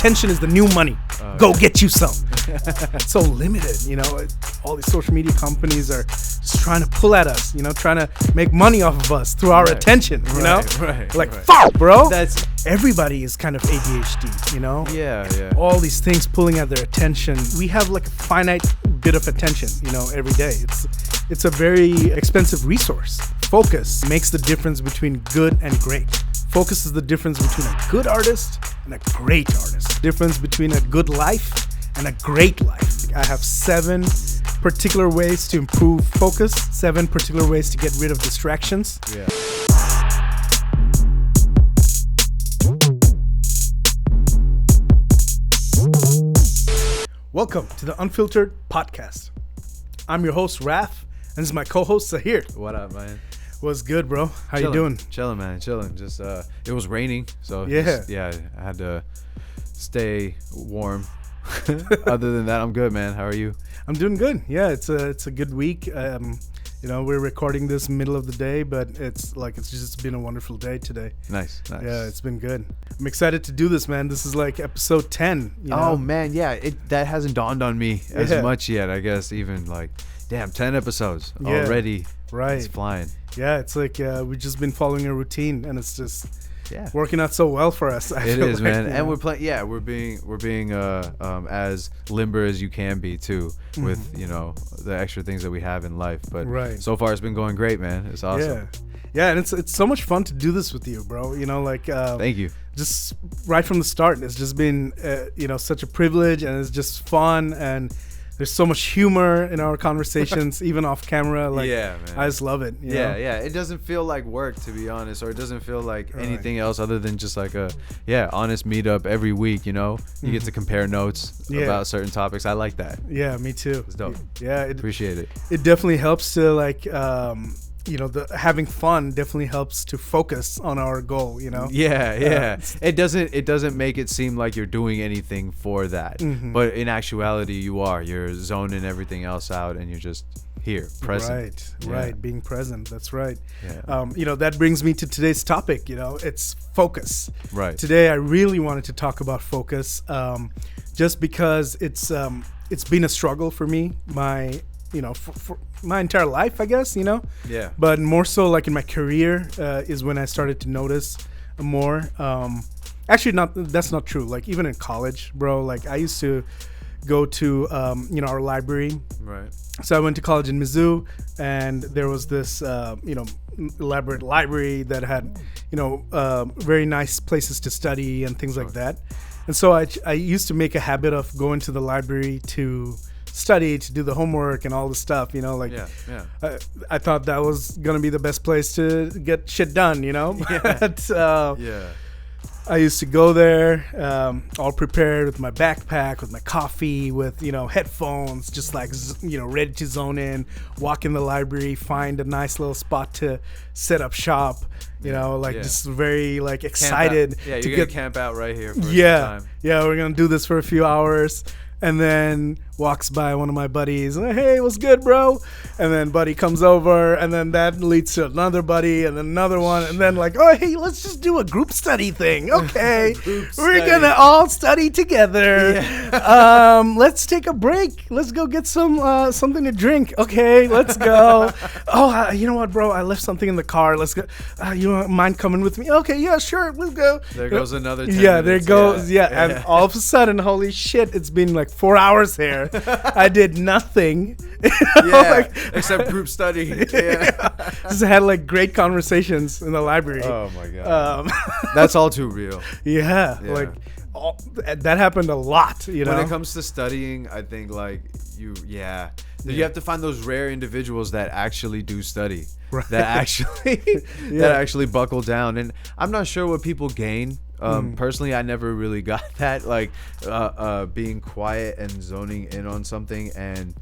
attention is the new money. Go get you some. It's so limited, you know. All these social media companies are just trying to pull at us, you know, trying to make money off of us through our attention, you know. Fuck, bro. Everybody is kind of ADHD, you know. Yeah. All these things pulling at their attention. We have like a finite bit of attention, you know, every day. It's a very expensive resource. Focus makes the difference between good and great. Focus is the difference between a good artist and a great artist. Difference between a good life and a great life. I have 7 particular ways to improve focus, 7 particular ways to get rid of distractions. Yeah. Welcome to the Unfiltered Podcast. I'm your host, Raf, and this is my co-host, Saheer. What up, man? What's good, bro? How chilling, you doing? Chilling, man. Chilling. Just it was raining, so yeah, I had to stay warm. Other than that, I'm good, man. How are you? I'm doing good. Yeah, it's a good week. You know, we're recording this middle of the day, but it's just been a wonderful day today. Nice. Yeah, it's been good. I'm excited to do this, man. This is like episode 10. You know? Oh man, yeah. That hasn't dawned on me as much yet. I guess even like, damn, 10 episodes already. Right. It's flying. Yeah, it's like we've just been following a routine, and it's just working out so well for us. It is, man. And we're playing. Yeah, we're being as limber as you can be too, with you know the extra things that we have in life. But so far it's been going great, man. It's awesome. Yeah, and it's so much fun to do this with you, bro. You know, like thank you. Just right from the start, it's just been you know, such a privilege, and it's just fun, and there's so much humor in our conversations, even off camera. Like, yeah, man. I just love it. You know? It doesn't feel like work, to be honest, or it doesn't feel like anything else other than just like a honest meetup every week. You know, you get to compare notes about certain topics. I like that. Yeah, me too. It's dope. Yeah, appreciate it. It definitely helps to like. You know, the having fun definitely helps to focus on our goal, you know? Yeah. It doesn't make it seem like you're doing anything for that. But in actuality, you're zoning everything else out, and you're just here, present. Right. Being present. That's right. Yeah. You know, that brings me to today's topic, you know, it's focus. Right. Today, I really wanted to talk about focus, just because it's been a struggle for me, for my entire life, I guess, you know? Yeah. But more so like in my career is when I started to notice more. Actually, that's not true. Like even in college, bro, like I used to go to, our library. Right. So I went to college in Mizzou, and there was this, elaborate library that had, very nice places to study and things like that. And so I used to make a habit of going to the library to study, to do the homework and all the stuff, you know, like I thought that was gonna be the best place to get shit done, you know. But I used to go there all prepared with my backpack, with my coffee, with headphones, just like ready to zone in, walk in the library, find a nice little spot to set up shop, just very like excited. You're gonna camp out right here for some time. We're gonna do this for a few hours. And then walks by one of my buddies, and hey, what's good, bro? And then buddy comes over, and then that leads to another buddy, and then another one, and then like, oh, hey, let's just do a group study thing. Okay, we're gonna all study together. Let's take a break. Let's go get some something to drink. Okay, let's go. Oh, you know what, bro? I left something in the car. Let's go. You mind coming with me? Okay, yeah, sure, we'll go. There goes another 10 there minutes. goes. And all of a sudden, holy shit, it's been like 4 hours here. I did nothing. Except group study. Just had like great conversations in the library. Oh my god. That's all too real. Like that happened a lot, you know. When it comes to studying, I think like you have to find those rare individuals that actually do study. Right. That actually buckle down. And I'm not sure what people gain. Personally, I never really got that, like being quiet and zoning in on something and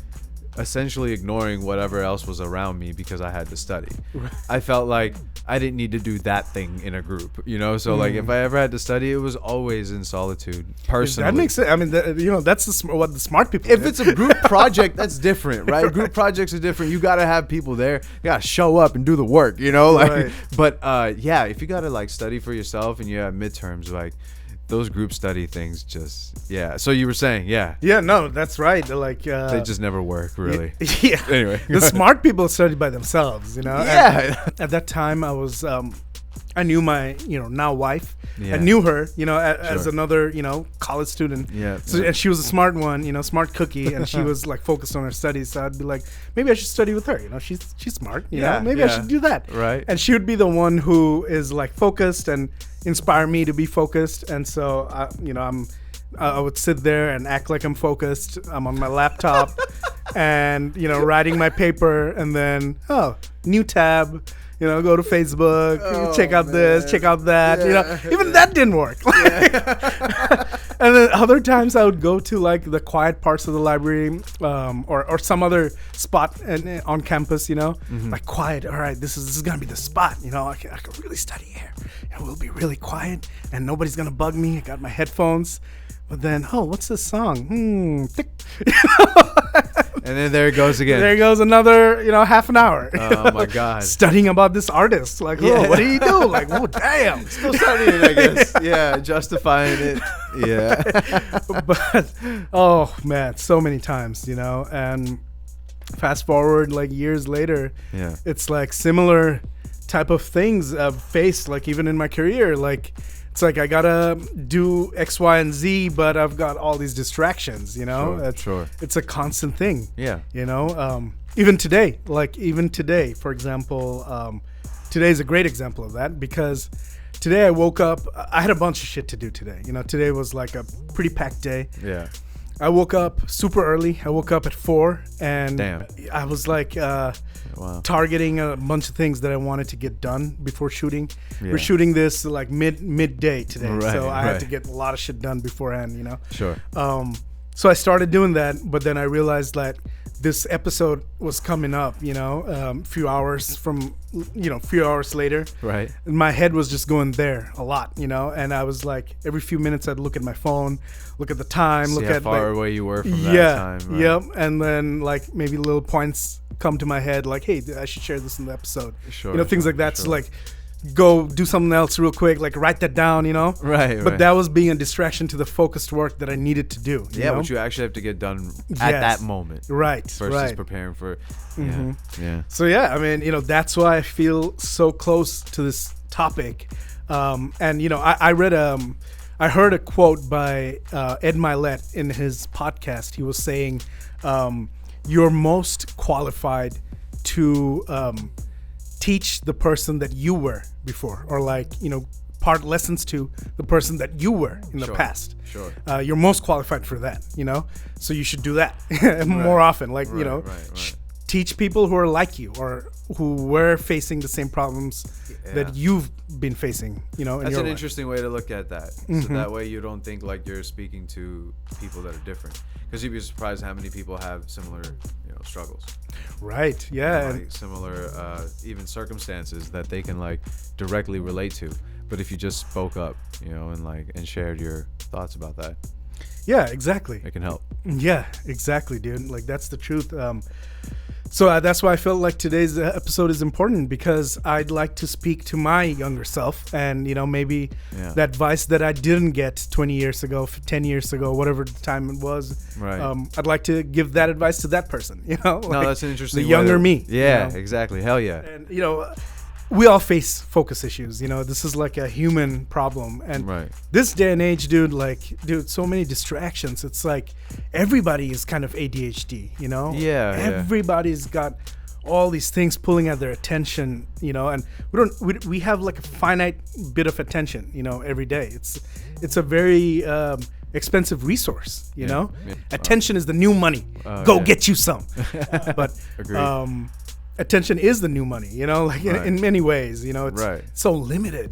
essentially ignoring whatever else was around me because I had to study. Right. I felt like I didn't need to do that thing in a group, so like if I ever had to study, it was always in solitude personally. That makes sense. I mean, that's what the smart people if it's a group project, that's different, right? Group projects are different. You got to have people there. You got to show up and do the work, But if you got to like study for yourself and you have midterms, like those group study things just, yeah. So you were saying, yeah. Yeah, no, that's right. Like They just never work, really. Yeah. Anyway. The smart people study by themselves, you know? Yeah. And at that time, I was, I knew my, now wife. Yeah. I knew her, as Sure. another, college student. Yeah. So, and she was a smart one, smart cookie, and she was like focused on her studies. So I'd be like, maybe I should study with her. She's smart. Yeah, maybe I yeah. should do that. Right. And she would be the one who is like focused and inspire me to be focused. And so I would sit there and act like I'm focused. I'm on my laptop, and writing my paper, and then new tab. Go to Facebook, check out this, check out that. Yeah, Even that didn't work. And then other times I would go to like the quiet parts of the library, or some other spot on campus. Like quiet. All right, this is gonna be the spot. I can really study here. It will be really quiet, and nobody's gonna bug me. I got my headphones. But then, what's this song? Tick. And then there it goes again. There goes another, half an hour. Oh my God. Studying about this artist. Like, what do you do? Like, damn. Still studying, I guess. Yeah, justifying it. Yeah. But, oh man, so many times, and fast forward like years later, Yeah. it's like similar type of things I've faced, like even in my career. Like, it's like I gotta do X, Y, and Z, but I've got all these distractions, Sure. It's a constant thing. Yeah. Even today, for example, today's a great example of that, because today I woke up, I had a bunch of shit to do today. Today was like a pretty packed day. Yeah. I woke up super early. I woke up at 4, and Damn. I was like Wow. targeting a bunch of things that I wanted to get done before shooting. Yeah. We're shooting this like midday today, Right, so I had to right. get a lot of shit done beforehand. Sure. So I started doing that, but then I realized that this episode was coming up, few hours later. Right. And my head was just going there a lot, and I was like, every few minutes I'd look at my phone, look at the time, See look how at far away you were from that time. Right? Yep. And then like maybe little points come to my head, like, hey, I should share this in the episode. Sure. Things like that. Sure. So like, go do something else real quick, like write that down, Right. But that was being a distraction to the focused work that I needed to do. Yeah, know? what you actually have to get done at that moment. Right. Versus right. preparing for. Mhm. Yeah. So yeah, I mean, that's why I feel so close to this topic. And I heard a quote by Ed Milet in his podcast. He was saying, "You're most qualified to teach the person that you were before, or part lessons to the person that you were in the past. Sure. You're most qualified for that, So you should do that more often. Like, Right. teach people who are like you or who were facing the same problems that you've been facing, in That's your an life. interesting way to look at that. Mm-hmm. So that way you don't think like you're speaking to people that are different. Because you'd be surprised how many people have similar, struggles. Right. Yeah. Like similar, even circumstances that they can like directly relate to. But if you just spoke up, and shared your thoughts about that, Yeah, exactly. it can help. Yeah, exactly, dude. Like, that's the truth. So that's why I felt like today's episode is important, because I'd like to speak to my younger self, and maybe that advice that I didn't get 20 years ago, 10 years ago, whatever the time it was. Right. I'd like to give that advice to that person. No, that's an interesting. The younger me. Yeah, exactly. Hell yeah. And we all face focus issues. This is like a human problem. And Right. this day and age, dude, so many distractions. It's like everybody is kind of ADHD, Yeah. Everybody's got all these things pulling at their attention, and we have like a finite bit of attention, every day. It's a very expensive resource, Yeah. Attention is the new money. Go get you some. But Agreed. Attention is the new money, in many ways, it's Right. so limited,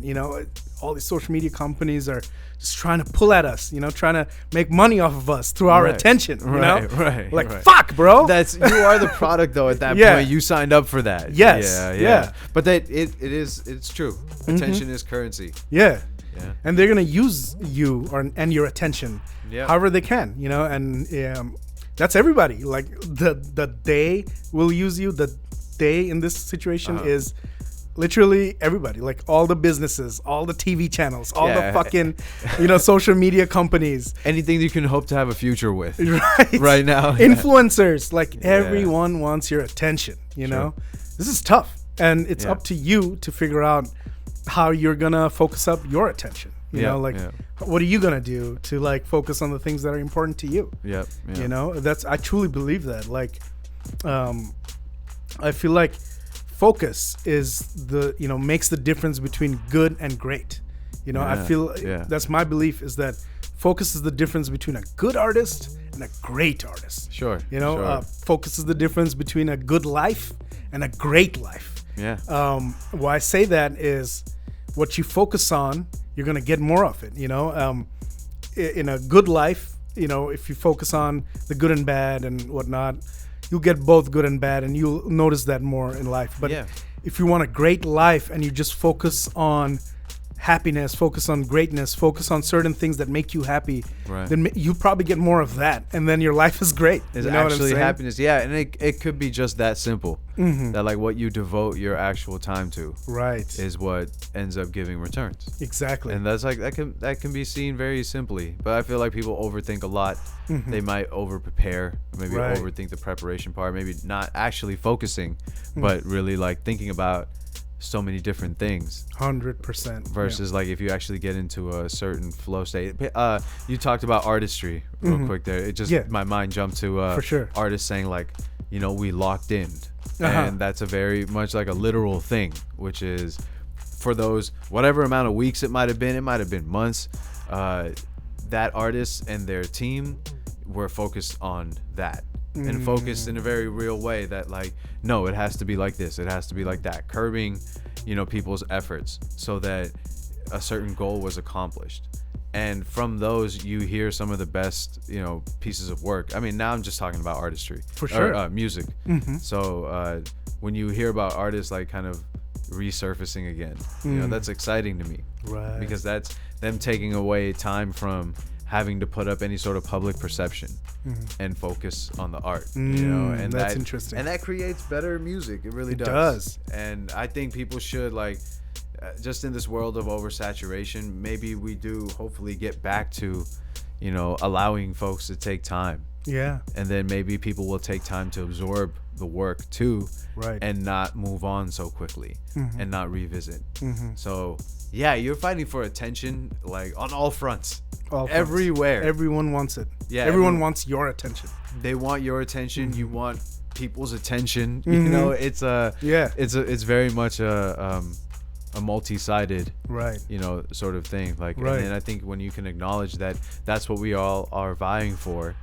all these social media companies are just trying to pull at us, trying to make money off of us through our Right. attention, Right. like, right. fuck, bro. You are the product though. At that Yeah. point, you signed up for that. Yes. Yeah. But it's true. Attention is currency. Yeah. Yeah. And they're going to use you and your attention Yeah. however they can, and that's everybody. Like, the they will use you. The they in this situation is literally everybody, like all the businesses, all the TV channels, all the Yeah. fucking, social media companies, Anything you can hope to have a future with right? right now. Influencers, like everyone wants your attention. This is tough, and it's up to you to figure out how you're gonna focus up your attention. What are you gonna do to like focus on the things that are important to you? Yep. I truly believe that. Like, I feel like focus is makes the difference between good and great. I feel that's my belief, is that focus is the difference between a good artist and a great artist. Sure. Focus is the difference between a good life and a great life. Yeah. Why I say that is, what you focus on, you're gonna get more of it. In a good life, if you focus on the good and bad and whatnot, you'll get both good and bad, and you'll notice that more in life. But if you want a great life and you just focus on happiness, focus on greatness, focus on certain things that make you happy, then you probably get more of that, and then your life is great. It's actually happiness. Yeah, and it could be just that simple. That like what you devote your actual time to, is what ends up giving returns. Exactly. And that's like that can be seen very simply. But I feel like people overthink a lot. They might over prepare, maybe overthink the preparation part, maybe not actually focusing, but really like thinking about so many different things. 100%. Versus like if you actually get into a certain flow state. You talked about artistry real quick there. It just my mind jumped to for sure. Artists saying like, we locked in. And that's a very much like a literal thing, which is for those whatever amount of weeks it might have been months, that artist and their team were focused on that. And focused in a very real way that like, no, it has to be like this, it has to be like that, curbing people's efforts so that a certain goal was accomplished. And from those you hear some of the best pieces of work. I mean, now I'm just talking about artistry for sure, or music. So when you hear about artists like kind of resurfacing again, that's exciting to me, right? Because that's them taking away time from having to put up any sort of public perception and focus on the art, and that's interesting. And that creates better music. It really does. And I think people should like, just in this world of oversaturation, maybe we do hopefully get back to, allowing folks to take time. Yeah. And then maybe people will take time to absorb the work too, and not move on so quickly and not revisit. So yeah, you're fighting for attention like on all fronts. Everywhere. Everyone wants it. Yeah, everyone wants your attention. They want your attention. You want people's attention. It's it's very much a multi-sided sort of thing. Like, and then I think when you can acknowledge that that's what we all are vying for,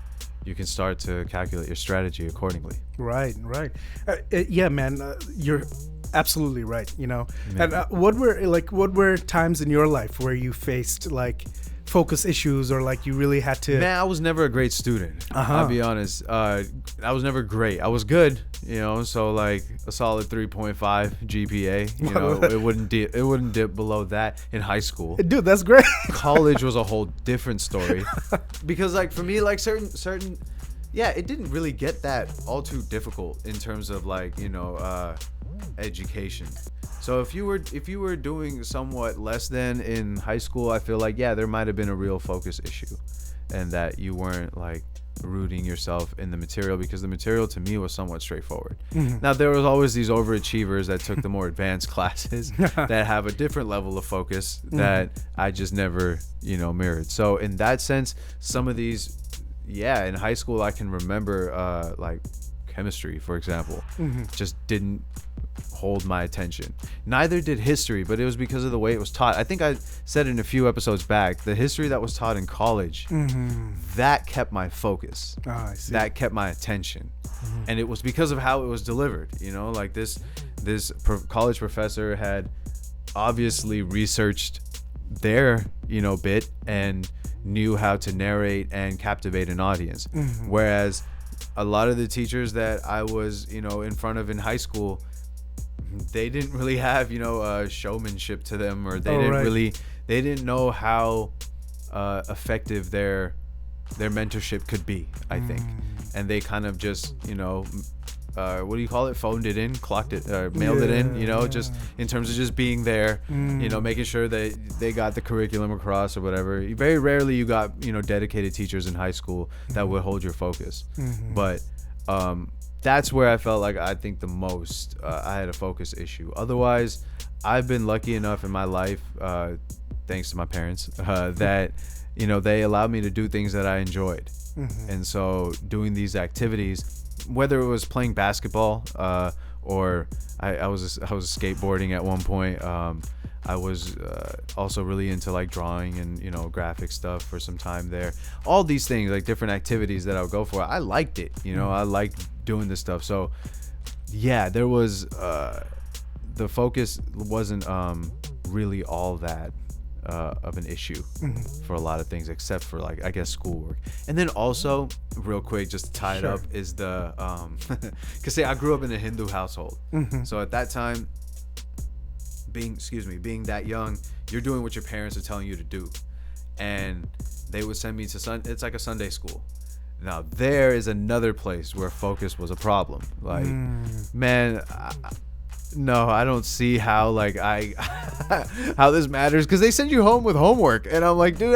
you can start to calculate your strategy accordingly. Right. Yeah, man, you're absolutely right. And what were times in your life where you faced like focus issues, or like you really had to? Man, I was never a great student. I'll be honest. I was never great. I was good, so like a solid 3.5 GPA. It wouldn't dip below that in high school. Dude, that's great. College was a whole different story, because like for me, like certain it didn't really get that all too difficult in terms of like education. So if you were doing somewhat less than in high school, I feel like there might have been a real focus issue, and that you weren't like rooting yourself in the material, because the material to me was somewhat straightforward. Now there was always these overachievers that took the more advanced classes that have a different level of focus that I just never mirrored. So in that sense, some of these in high school I can remember like chemistry, for example, just didn't hold my attention. Neither did history, but it was because of the way it was taught. I think I said in a few episodes back, the history that was taught in college, that kept my focus. I see. That kept my attention. And it was because of how it was delivered. Like this college professor had obviously researched their bit and knew how to narrate and captivate an audience, whereas a lot of the teachers that I was in front of in high school, they didn't really have showmanship to them, or they didn't know how effective their mentorship could be, I think. And they kind of just what do you call it? Phoned it in, clocked it, mailed it in, you know, just in terms of just being there, you know, making sure that they got the curriculum across or whatever. Very rarely you got, you know, dedicated teachers in high school that would hold your focus. But that's where I felt like I think the most I had a focus issue. Otherwise, I've been lucky enough in my life, thanks to my parents, that, you know, they allowed me to do things that I enjoyed. And so doing these activities, whether it was playing basketball or I was skateboarding at one point. I was also really into like drawing and, you know, graphic stuff for some time there. All these things, like different activities that I would go for. I liked it, you know, I liked doing this stuff. So yeah, there was the focus wasn't really all that of an issue for a lot of things, except for like, I guess, schoolwork. And then also, real quick, just to tie it up, is the because say I grew up in a Hindu household, so at that time, being that young, you're doing what your parents are telling you to do, and they would send me to it's like a Sunday school. Now there is another place where focus was a problem. Like, man, no, I don't see how like how this matters, because they send you home with homework, and I'm like, dude,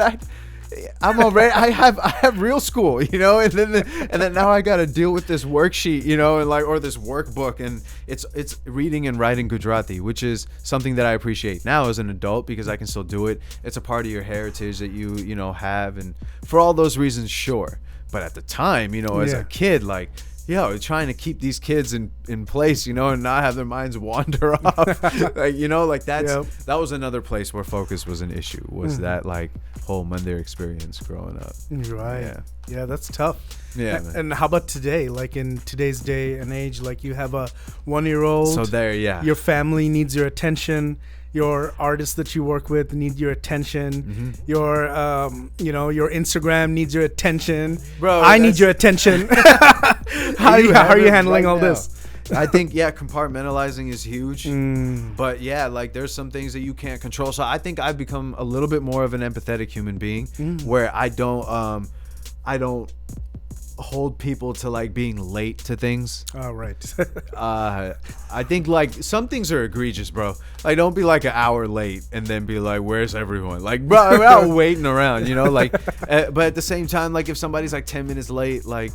I'm already I have real school, you know, and then now I got to deal with this worksheet, you know, and like, or this workbook, and it's reading and writing Gujarati, which is something that I appreciate now as an adult because I can still do it. It's a part of your heritage that you know have, and for all those reasons, sure. But at the time, you know, as a kid, like, yo, trying to keep these kids in place, you know, and not have their minds wander off, like, you know, like that was another place where focus was an issue, was that like whole Monday experience growing up. Right. Yeah, that's tough. Yeah. And how about today? Like in today's day and age, like you have a 1-year-old. So there, your family needs your attention. Your artists that you work with need your attention. Your, you know, your Instagram needs your attention. Bro, I need your attention. How are you handling all this? I think, compartmentalizing is huge. But yeah, like there's some things that you can't control. So I think I've become a little bit more of an empathetic human being, where I don't hold people to like being late to things. Right. I think like some things are egregious, bro. Like, don't be like an hour late and then be like, where's everyone? Like, bro, I'm out waiting around, you know, like, but at the same time, like if somebody's like 10 minutes late, like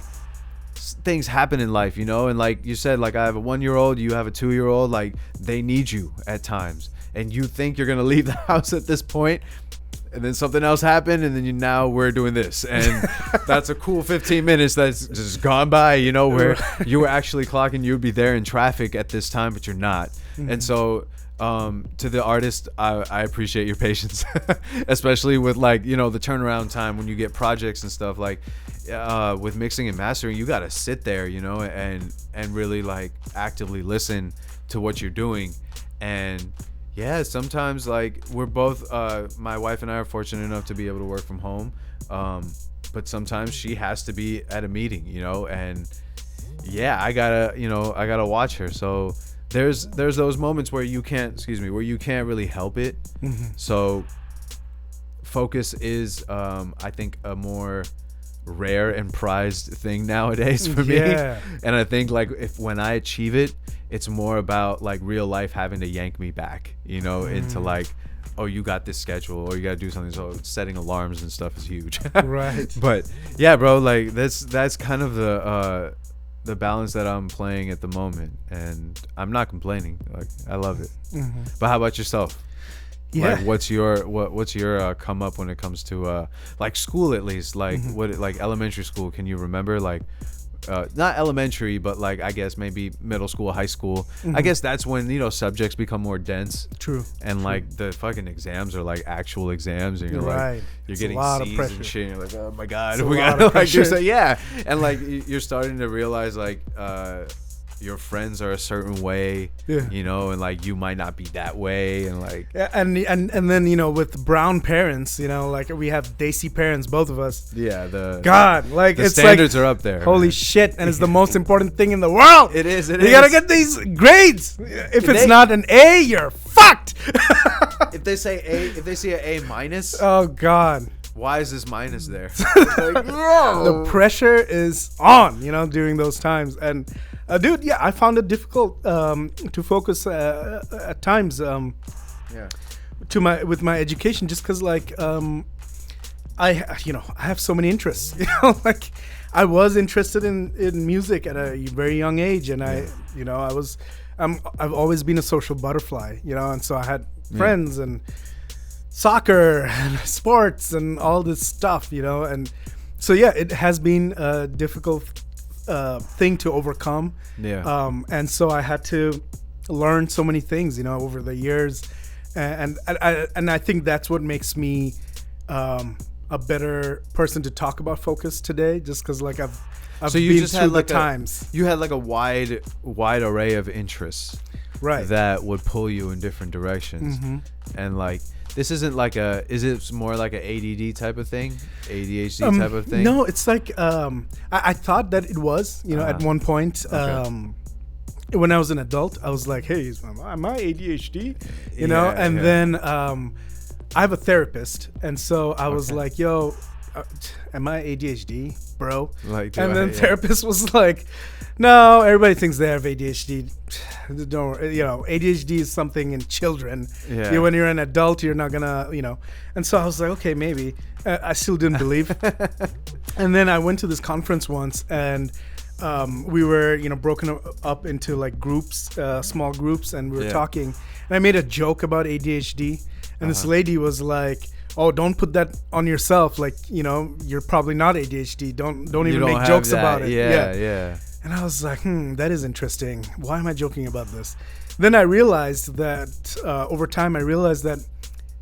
things happen in life, you know? And like you said, like I have a 1-year-old, you have a 2-year-old, like they need you at times, and you think you're going to leave the house at this point, and then something else happened, and then now we're doing this, and that's a cool 15 minutes that's just gone by, you know, where you were actually clocking you would be there in traffic at this time, but you're not. And so to the artist, I appreciate your patience, especially with like, you know, the turnaround time when you get projects and stuff, like with mixing and mastering, you got to sit there, you know, and really like actively listen to what you're doing. And yeah, sometimes like we're both, my wife and I are fortunate enough to be able to work from home. But sometimes she has to be at a meeting, you know, and yeah, I gotta watch her. So there's those moments where you can't really help it. So focus is, I think, a more rare and prized thing nowadays for me. And I think like when I achieve it, it's more about like real life having to yank me back, you know, into like, oh, you got this schedule, or you got to do something. So setting alarms and stuff is huge. Right. But yeah, bro, like that's kind of the balance that I'm playing at the moment, and I'm not complaining. Like I love it. But how about yourself? Like what's your come up when it comes to like school, at least, like like elementary school? Can you remember like not elementary, but like I guess maybe middle school, high school? I guess that's when, you know, subjects become more dense. True. And like the fucking exams are like actual exams, and you're like you're it's getting C's and shit, and you're like, oh my god, we gotta like do so. Yeah. And like you're starting to realize like your friends are a certain way, you know, and like you might not be that way, and like and then, you know, with brown parents, you know, like we have Desi parents, both of us. The it's standards like, are up there. Holy shit! And it's the most important thing in the world. It is. You gotta get these grades. If it's not an A, you're fucked. If they say an A minus, oh god. Why is this minus there? Like, the pressure is on, you know, during those times. And Dude, yeah, I found it difficult to focus at times. Yeah. With my education, just because I have so many interests. Like I was interested in music at a very young age, and I've always been a social butterfly, and so I had friends and soccer and sports and all this stuff, and so yeah, it has been a difficult thing to overcome. Yeah. And so I had to learn so many things, over the years, and I think that's what makes me a better person to talk about focus today, just because I've so you been just through had the times. You had like a wide array of interests, right, that would pull you in different directions. Mm-hmm. And this isn't is it more like an ADD type of thing, ADHD type of thing? No, it's I thought that it was, at one point. Okay. When I was an adult, I was like, hey, am I ADHD? Then I have a therapist, and so I was like, yo, am I ADHD, bro? Therapist was like, no, everybody thinks they have ADHD. Don't, ADHD is something in children. Yeah. When you're an adult, you're not gonna, And so I was like, okay, maybe. I still didn't believe. And then I went to this conference once, and we were, broken up into groups, small groups, and we were talking. And I made a joke about ADHD, and this lady was like, oh, don't put that on yourself. You're probably not ADHD. Don't even make jokes about it. Yeah. And I was like, that is interesting. Why am I joking about this? Then I realized that over time, that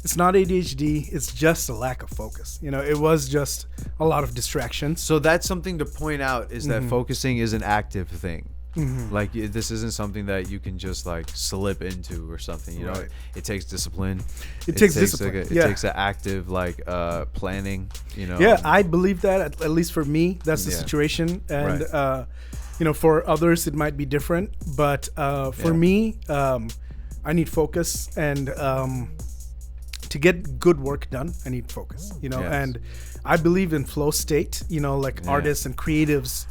it's not ADHD. It's just a lack of focus. It was just a lot of distractions. So that's something to point out, is that focusing is an active thing. Mm-hmm. This isn't something that you can just slip into or something. Right. It takes discipline. It takes discipline. It takes an active planning. Yeah, I believe that at least for me, that's the situation. And for others it might be different. But for me, I need focus, and to get good work done, I need focus. And I believe in flow state. Artists and creatives.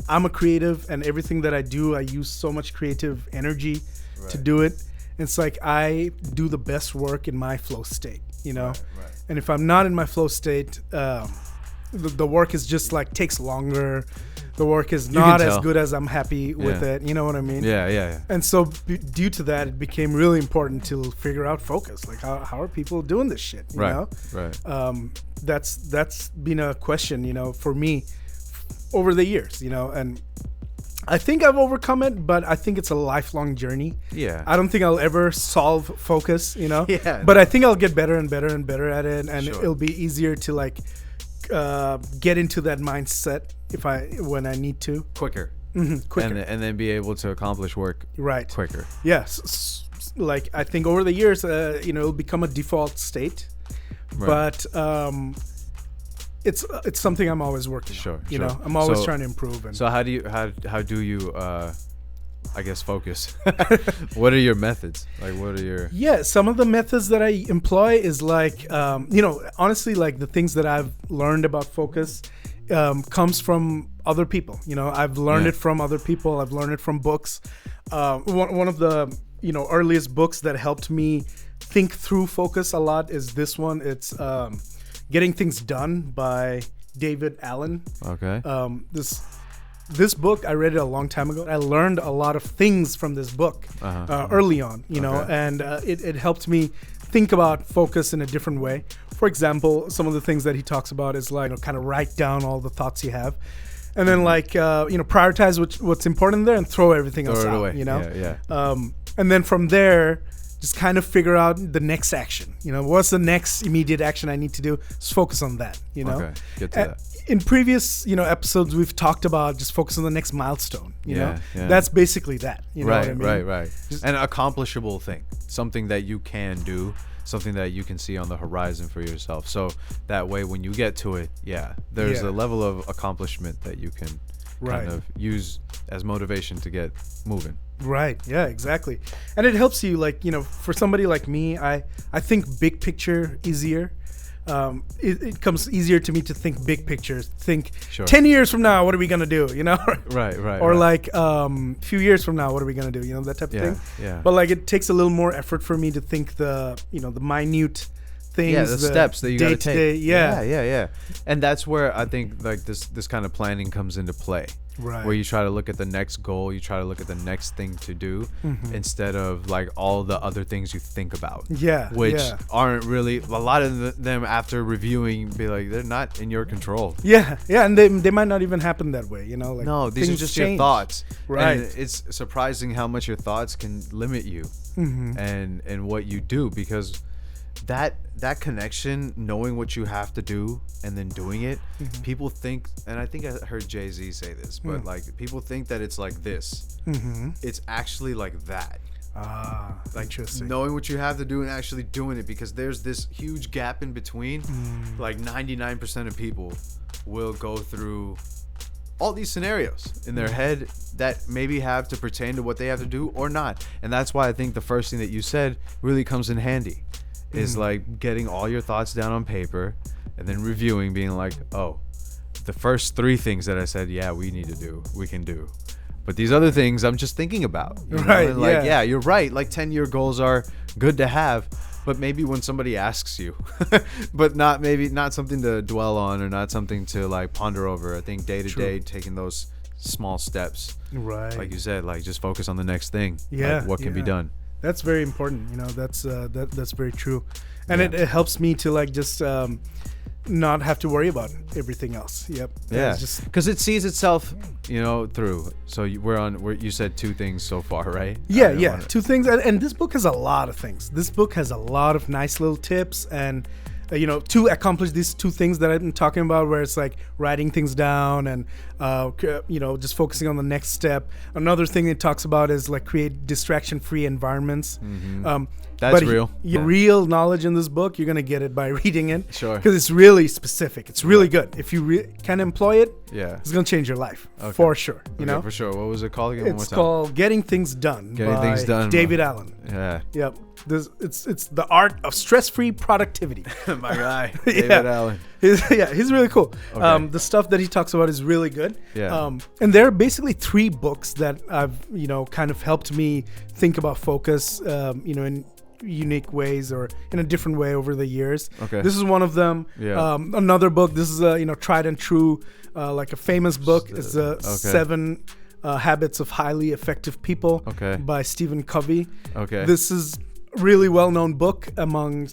I'm a creative, and everything that I do, I use so much creative energy to do it. It's I do the best work in my flow state, Right. And if I'm not in my flow state, the work is just takes longer. The work is not as good as I'm happy with it. You know what I mean? Yeah. And so due to that, it became really important to figure out focus. How are people doing this shit? You know? Right. That's been a question, for me over the years, and I think I've overcome it, but I think it's a lifelong journey. Yeah. I don't think I'll ever solve focus, Yeah. But I think I'll get better and better and better at it, and it'll be easier to get into that mindset when I need to. Quicker. Quicker. And then be able to accomplish work quicker. Yes. I think over the years, it'll become a default state, but it's something I'm always working on. I'm always trying to improve. So how do you I guess focus? What are your methods? What are your... Yeah, some of the methods that I employ is honestly, the things that I've learned about focus comes from other people. I've learned it from other people. I've learned it from books. One of the earliest books that helped me think through focus a lot is this one. It's Getting Things Done by David Allen. Okay. This book, I read it a long time ago. I learned a lot of things from this book early on, and it helped me think about focus in a different way. For example, some of the things that he talks about is kind of write down all the thoughts you have, and then prioritize what's important there and throw everything else out. Away. Yeah. And then from there, just kind of figure out the next action. What's the next immediate action I need to do? Just focus on that. Okay. Get to that. In previous, episodes, we've talked about just focus on the next milestone. You know, that's basically that. You know what I mean? Right. Just an accomplishable thing, something that you can do, something that you can see on the horizon for yourself. So that way, when you get to it, there's a level of accomplishment that you can kind of use as motivation to get moving. Right. Yeah, exactly. And it helps you, for somebody like me, I think big picture easier. it comes easier to me to think big pictures. Think Sure. 10 years from now, what are we gonna do? You know, Right. or like few years from now, what are we gonna do? You know, that type of thing. Yeah. But like it takes a little more effort for me to think the minute things. Yeah, the steps that you gotta take. Day-to-day, Yeah. And that's where I think like this kind of planning comes into play. Right. Where you try to look at the next goal, you try to look at the next thing to do instead of like all the other things you think about. Yeah. Which aren't really, a lot of them after reviewing be like, they're not in your control. Yeah, and they might not even happen that way, you know? Like, No, these are just change. your thoughts. Right. And it's surprising how much your thoughts can limit you and what you do, because that connection, knowing what you have to do and then doing it, people think, and I think I heard Jay-Z say this, but like people think that it's like this. It's actually like that. Like Interesting. knowing what you have to do and actually doing it, because there's this huge gap in between. Like 99% of people will go through all these scenarios in their head that maybe have to pertain to what they have to do or not. And that's why I think the first thing that you said really comes in handy, is like getting all your thoughts down on paper and then reviewing, being like, oh, the first 3 things that I said, yeah, we need to do, we can do. But these other things I'm just thinking about. You know? Right. And like, yeah, you're right. Like 10-year goals are good to have, but maybe when somebody asks you, but not something to dwell on or not something to like ponder over. I think day to day, taking those small steps. Right. Like you said, like just focus on the next thing. Yeah. Like what can be done. That's very important. You know, that's very true, and it helps me to like just not have to worry about everything else. Yep. Yeah. It's just Because it sees itself, through. So you said 2 things so far, right? yeah. 2 things, and this book has a lot of things. This book has a lot of nice little tips and. To accomplish these 2 things that I'm talking about, where it's like writing things down and, just focusing on the next step. Another thing it talks about is like create distraction-free environments. That's real. Real knowledge in this book, you're going to get it by reading it. Sure. Because it's really specific. It's really good. If you can employ it, it's going to change your life for sure. You know? For sure. What was it called again? It's called Getting Things Done by David Allen. Yeah. Yep. It's the art of stress-free productivity. My guy, David Allen. He's really cool. Okay. The stuff that he talks about is really good. Yeah. And there are basically 3 books that I've kind of helped me think about focus, in unique ways or in a different way over the years. Okay. This is one of them. Yeah. Another book. This is a tried and true, like a famous book. It's 7 Habits of Highly Effective People. Okay. By Stephen Covey. Okay. This is really well-known book among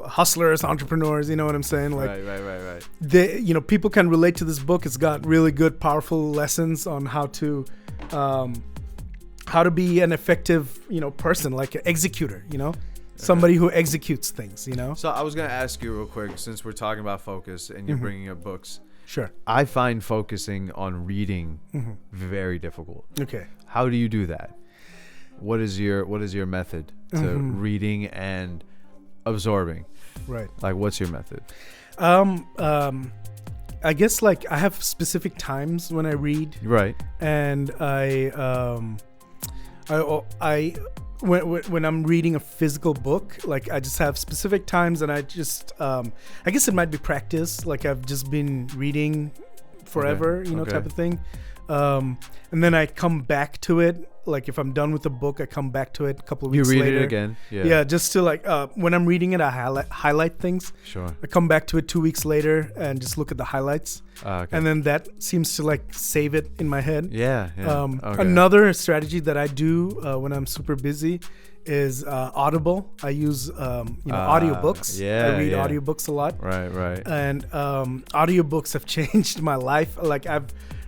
hustlers, entrepreneurs. You know what I'm saying? Like, right. they, people can relate to this book. It's got really good, powerful lessons on how to be an effective, person, like an executor. Somebody who executes things. So I was gonna ask you real quick, since we're talking about focus and you're bringing up books. Sure. I find focusing on reading very difficult. Okay. How do you do that? What is your method to reading and absorbing? Right. Like, what's your method? I guess like I have specific times when I read. Right. And when I'm reading a physical book, like I just have specific times, and I just I guess it might be practice. Like I've just been reading forever, type of thing. And then I come back to it. Like if I'm done with the book, I come back to it a couple of weeks later. You read it again? Yeah, just to like when I'm reading it, I highlight things. Sure. I come back to it 2 weeks later and just look at the highlights. Okay. And then that seems to like save it in my head. Yeah. Okay. Another strategy that I do when I'm super busy is Audible. I use audiobooks. I read audiobooks a lot. Right. And audiobooks have changed my life. Like I've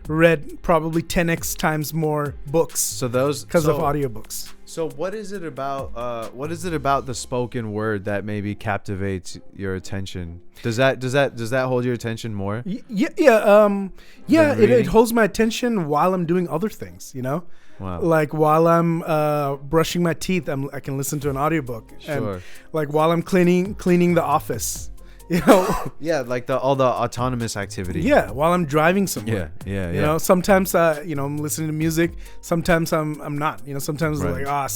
read probably 10x times more books. So those because of audiobooks. So what is it about the spoken word that maybe captivates your attention? Does that hold your attention more? It holds my attention while I'm doing other things, Wow. Like while I'm brushing my teeth, I can listen to an audiobook. Sure. And like while I'm cleaning the office, you know. Yeah, like all the autonomous activity. Yeah, while I'm driving somewhere. Yeah. You know, sometimes I'm listening to music. Sometimes I'm not. You know, sometimes I'm like,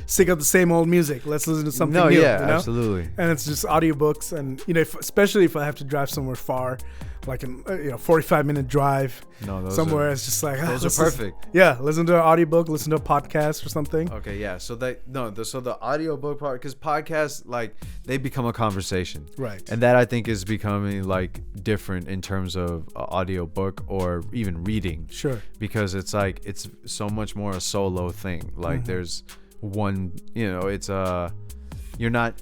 sick of the same old music. Let's listen to something new. Yeah, you know? absolutely. And it's just audiobooks, and you know, especially if I have to drive somewhere far, like a 45-minute drive somewhere. It's just like those are perfect. Listen to an audiobook, listen to a podcast or something. Okay, yeah. So the audiobook part, because podcasts, like, they become a conversation, right? And that I think is becoming like different in terms of audiobook or even reading. Sure. Because it's like it's so much more a solo thing. Like there's one, you know, it's you're not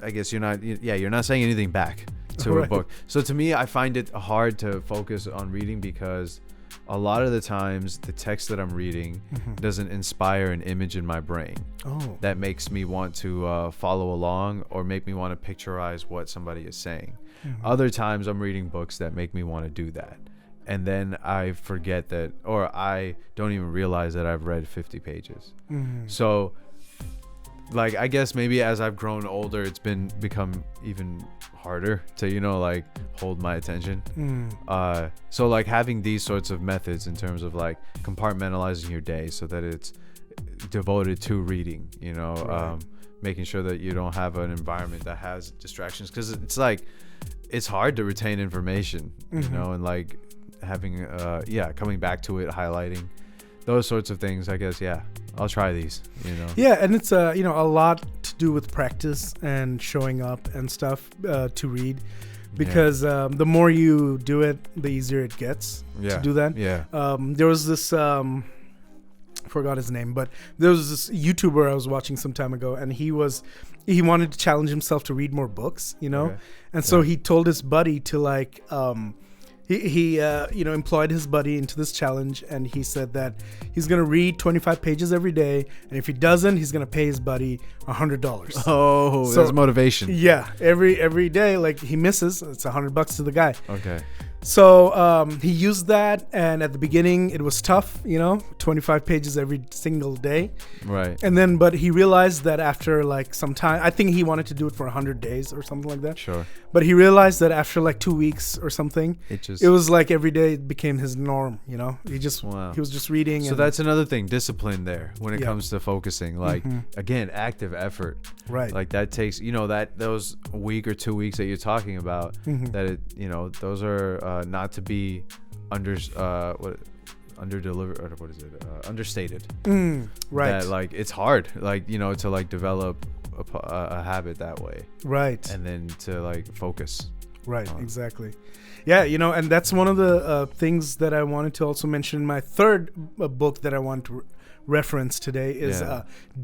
saying anything back to a book. So to me, I find it hard to focus on reading because a lot of the times the text that I'm reading doesn't inspire an image in my brain that makes me want to follow along or make me want to picturize what somebody is saying. Other times I'm reading books that make me want to do that. And then I forget that, or I don't even realize that I've read 50 pages. So, like, I guess maybe as I've grown older, it's become even harder to, you know, like, hold my attention. So, like, having these sorts of methods in terms of, like, compartmentalizing your day so that it's devoted to reading, you know, making sure that you don't have an environment that has distractions, because it's like, it's hard to retain information, you know, and like having coming back to it, highlighting those sorts of things. I guess I'll try these, you know. And it's a lot to do with practice and showing up and stuff to read, because the more you do it, the easier it gets to do that. There was this forgot his name, but there was this YouTuber I was watching some time ago, and he wanted to challenge himself to read more books, you know. And so he told his buddy to, like, he employed his buddy into this challenge, and he said that he's gonna read 25 pages every day, and if he doesn't, he's gonna pay his buddy $100. So that's motivation. Every day, like, he misses, it's $100 to the guy. Okay. So he used that, and at the beginning it was tough, you know, 25 pages every single day. Right. And then, but he realized that after, like, some time, I think he wanted to do it for 100 days or something like that. Sure. But he realized that after like 2 weeks or something, it was like every day it became his norm, you know. He was just reading. So that's another thing, discipline there when it comes to focusing. Like, again, active effort. Right. Like, that takes, you know, that those week or 2 weeks that you're talking about, that it, you know, those are not to be understated. Right. That, like, it's hard, like, you know, to, like, develop a habit that way. Right. And then to, like, focus. Right. Exactly. Yeah. You know, and that's one of the things that I wanted to also mention in my third book that I want to reference today is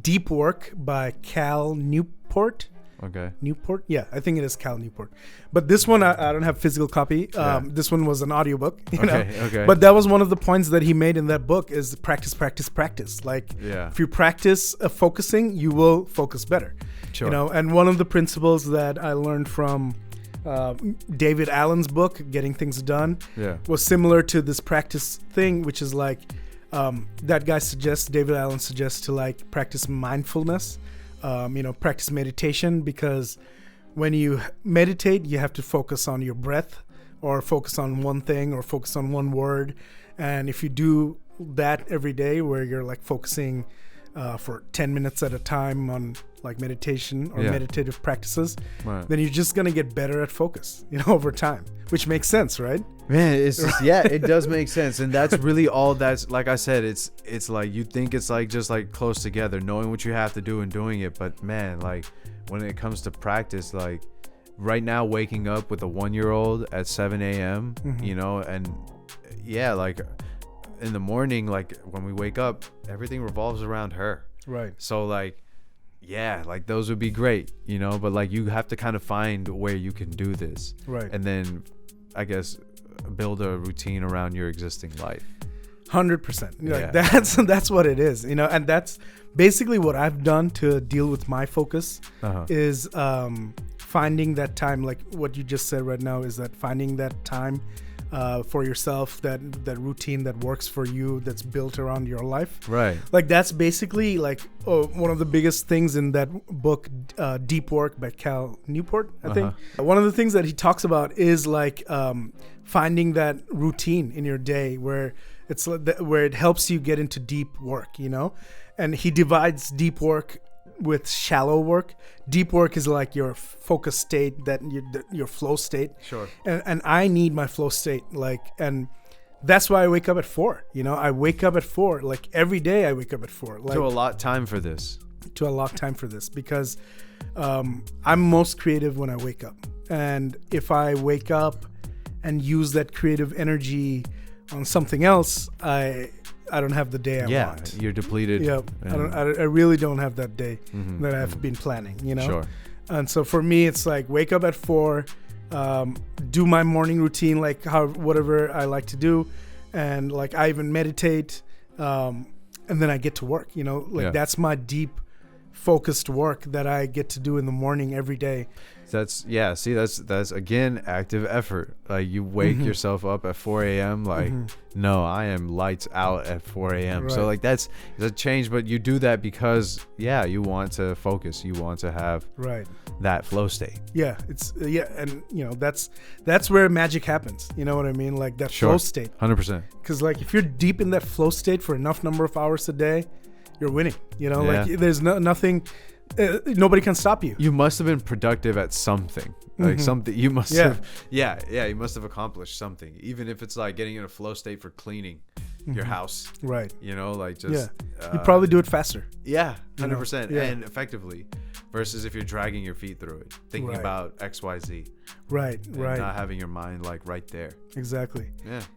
Deep Work by Cal Newport. Okay. Newport? Yeah, I think it is Cal Newport. But this one, I don't have physical copy. This one was an audiobook. You know? Okay. But that was one of the points that he made in that book is practice, practice, practice. Like, if you practice focusing, you will focus better. Sure. You know, and one of the principles that I learned from David Allen's book, Getting Things Done, was similar to this practice thing, which is like, David Allen suggests to, like, practice mindfulness. Practice meditation, because when you meditate, you have to focus on your breath or focus on one thing or focus on one word. And if you do that every day, where you're, like, focusing for 10 minutes at a time on, like, meditation or meditative practices, then you're just going to get better at focus, you know, over time, which makes sense, right? Man, it's just, it does make sense. And that's really all that's, like I said, it's like, you think it's like just like close together, knowing what you have to do and doing it. But man, like, when it comes to practice, like right now, waking up with a 1-year-old at 7 a.m., you know, and like in the morning, like when we wake up, everything revolves around her. Right. So like, like those would be great, you know, but like you have to kind of find where you can do this. Right. And then I guess build a routine around your existing life. 100%. Like, that's what it is, you know, and that's basically what I've done to deal with my focus is finding that time, like what you just said right now, is that finding that time for yourself, that routine that works for you, that's built around your life. Right. Like that's basically like one of the biggest things in that book, Deep Work by Cal Newport, I think. One of the things that he talks about is like finding that routine in your day where where it helps you get into deep work, you know? And he divides deep work with shallow work. Deep work is like your focus state, your flow state. Sure. And I need my flow state, like, and that's why I wake up at 4. You know, I wake up at 4, like every day. I wake up at 4. Like, to allot time for this. Because I'm most creative when I wake up, and if I wake up and use that creative energy on something else, I don't have the day I want. You're depleted. Yeah, I really don't have that day that I've been planning, you know? Sure. And so for me, it's like wake up at 4, do my morning routine, like whatever I like to do. And like I even meditate, and then I get to work, you know? Like that's my deep focused work that I get to do in the morning every day. That's again active effort. Like you wake yourself up at 4 a.m. Like no, I am lights out at 4 a.m. Right. So like that's a change, but you do that because you want to focus, you want to have that flow state. Yeah, it's and you know that's where magic happens. You know what I mean? Like that flow state. 100%. Because like if you're deep in that flow state for enough number of hours a day, you're winning. You know, like there's nothing. Nobody can stop you. You must have been productive at something, like something you must have. You must have accomplished something, even if it's like getting in a flow state for cleaning your house. Right. You know, like just you probably do it faster. 100% and effectively, versus if you're dragging your feet through it, thinking about X, Y, Z. Right. Not having your mind like right there. Exactly.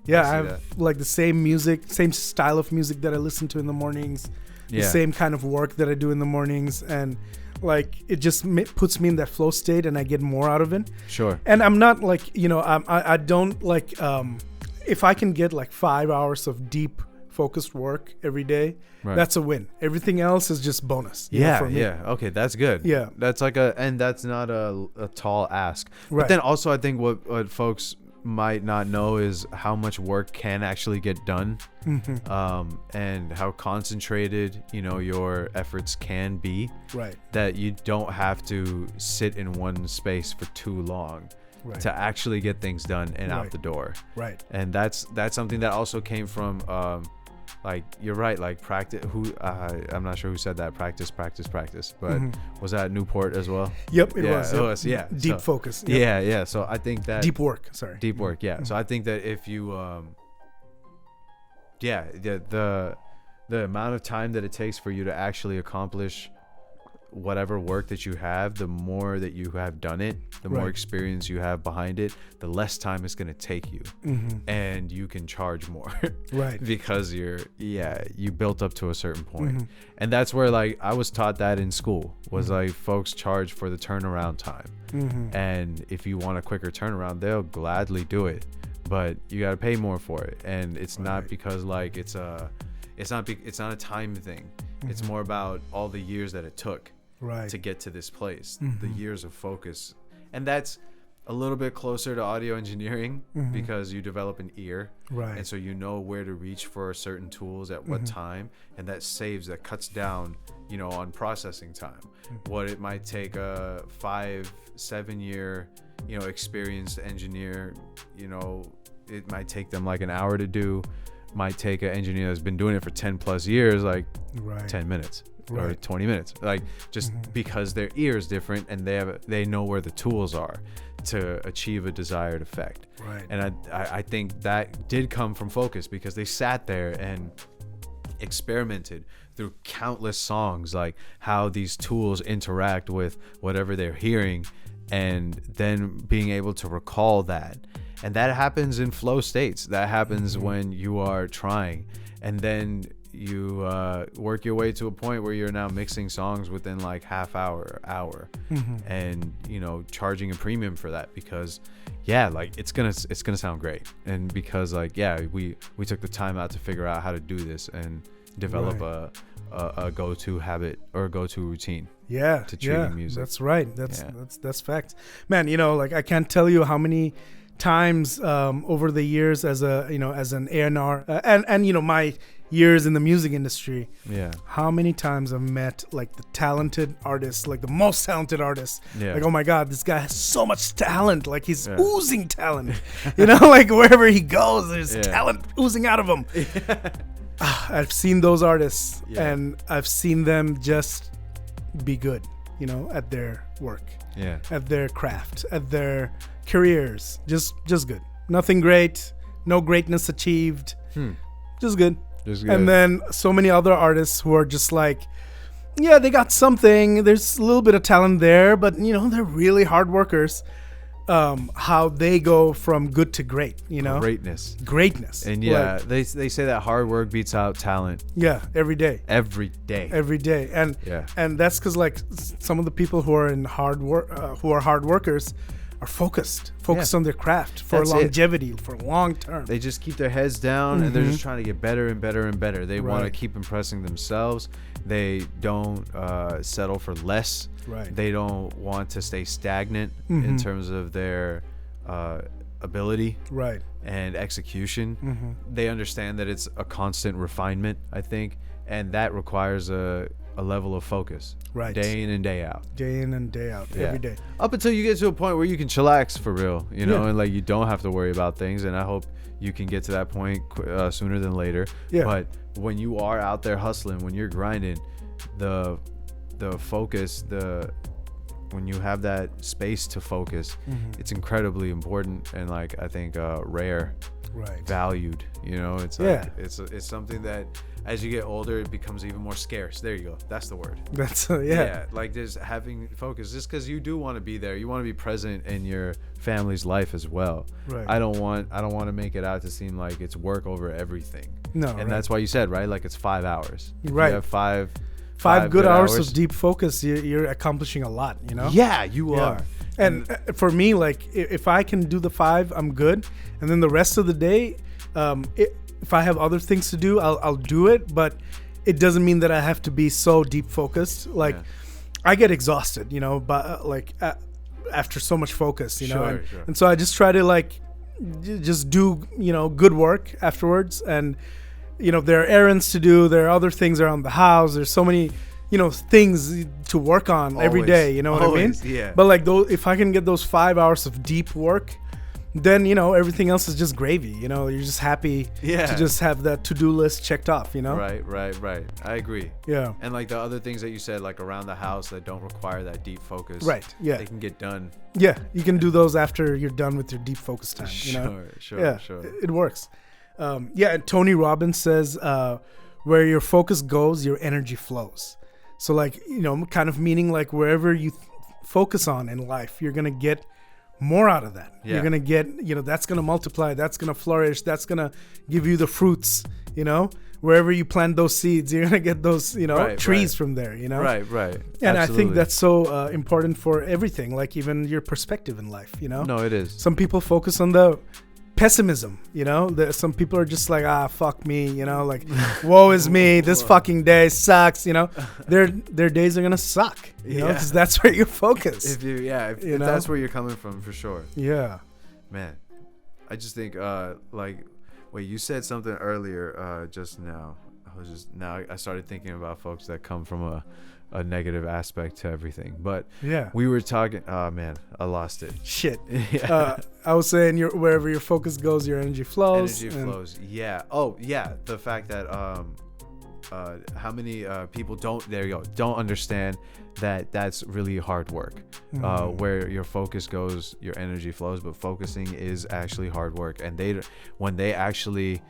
Yeah. I have like the same music, same style of music that I listen to in the mornings. The same kind of work that I do in the mornings, and like it just puts me in that flow state, and I get more out of it. Sure. And I'm not like, you know, I don't like if I can get like 5 hours of deep focused work every day, that's a win. Everything else is just bonus. For me. Okay, that's good. Yeah, that's like and that's not a tall ask. But then also I think what folks might not know is how much work can actually get done, and how concentrated, you know, your efforts can be. Right. That you don't have to sit in one space for too long to actually get things done and out the door. Right. And that's something that also came from like you're right, like practice. I'm not sure who said that. Practice, but was that Newport as well? Yep, it was. Yeah, deep focus. Yep. Yeah. So I think that deep work. Sorry, deep work. Yeah. So I think that if you, the amount of time that it takes for you to actually accomplish whatever work that you have, the more that you have done it, the more experience you have behind it, the less time it's going to take you, and you can charge more, because you built up to a certain point. And that's where like I was taught that in school was like folks charge for the turnaround time, and if you want a quicker turnaround, they'll gladly do it, but you got to pay more for it. And it's not because like it's not a time thing. It's more about all the years that it took to get to this place, the years of focus. And that's a little bit closer to audio engineering, because you develop an ear, and so you know where to reach for certain tools at what time, and that cuts down, you know, on processing time. What it might take a 5-7 year, you know, experienced engineer, you know, it might take them like an hour to do, might take an engineer that's been doing it for 10 plus years like 10 minutes or 20 minutes, like just because their ear is different and they know where the tools are to achieve a desired effect. And I think that did come from focus, because they sat there and experimented through countless songs, like how these tools interact with whatever they're hearing, and then being able to recall that. And that happens in flow states. That happens when you are trying, and then you work your way to a point where you're now mixing songs within like half hour, and you know, charging a premium for that, because like it's gonna sound great, and because like we took the time out to figure out how to do this and develop a go-to habit or a go-to routine. To treating music. That's right. That's fact, man. You know, like I can't tell you how many times over the years as an A&R and my years in the music industry. Yeah. How many times I've met like the talented artists, like the most talented artists. Yeah. Like, oh my God, this guy has so much talent. Like he's oozing talent. Like wherever he goes, there's talent oozing out of him. I've seen those artists and I've seen them just be good, at their work, at their craft, at their careers. Just good. Nothing great. No greatness achieved. Just good. And then so many other artists who are just like, they got something. There's a little bit of talent there, but they're really hard workers. How they go from good to great, Greatness. And they say that hard work beats out talent. Yeah, every day. And that's because like some of the people who are in hard work, who are hard workers, are focused on their craft for longevity, for long term. They just keep their heads down and they're just trying to get better and better and better. They want to keep impressing themselves. They don't settle for less. Right. They don't want to stay stagnant in terms of their ability and execution. They understand that it's a constant refinement, I think, and that requires a level of focus. Day in and day out. Every day. Up until you get to a point where you can chillax for real, and like you don't have to worry about things. And I hope you can get to that point sooner than later. Yeah. But when you are out there hustling, when you're grinding, the focus, when you have that space to focus, it's incredibly important and like I think rare, valued. It's like, it's something that as you get older it becomes even more scarce. There you go. That's the word. That's like just having focus, just because you do want to be there, you want to be present in your family's life as well. I don't want to make it out to seem like it's work over everything. That's why you said like it's 5 hours. If you have five good hours of deep focus, you're accomplishing a lot. You are. And for me, like if I can do the 5, I'm good, and then the rest of the day, if I have other things to do, I'll do it, but it doesn't mean that I have to be so deep focused. Like I get exhausted, but after so much focus, and so I just try to like just do good work afterwards. And there are errands to do, there are other things around the house, there's so many things to work on every day, what I mean? But like if I can get those 5 hours of deep work, then everything else is just gravy. You're just happy to just have that to-do list checked off. Right. I agree. Yeah. And like the other things that you said, like around the house that don't require that deep focus, they can get done. Yeah, you can do those after you're done with your deep focus time. Sure. It works. And Tony Robbins says, where your focus goes, your energy flows. So like kind of meaning like wherever you focus on in life, you're gonna get more out of that. You're gonna get that's gonna multiply, that's gonna flourish, that's gonna give you the fruits. Wherever you plant those seeds, you're gonna get those trees from there. Right. And Absolutely. I think that's so important for everything, like even your perspective in life. No, it is. Some people focus on the pessimism. Some people are just like, fuck me, like woe is me, this fucking day sucks. Their days are gonna suck, because that's where you focus. If that's where you're coming from, for sure. Man, I just think wait, you said something earlier just now. I started thinking about folks that come from a negative aspect to everything, but we were talking. Oh man, I lost it. Shit. I was saying, wherever your focus goes, your energy flows. The fact that how many people don't understand that that's really hard work. Where your focus goes, your energy flows, but focusing is actually hard work. And when they actually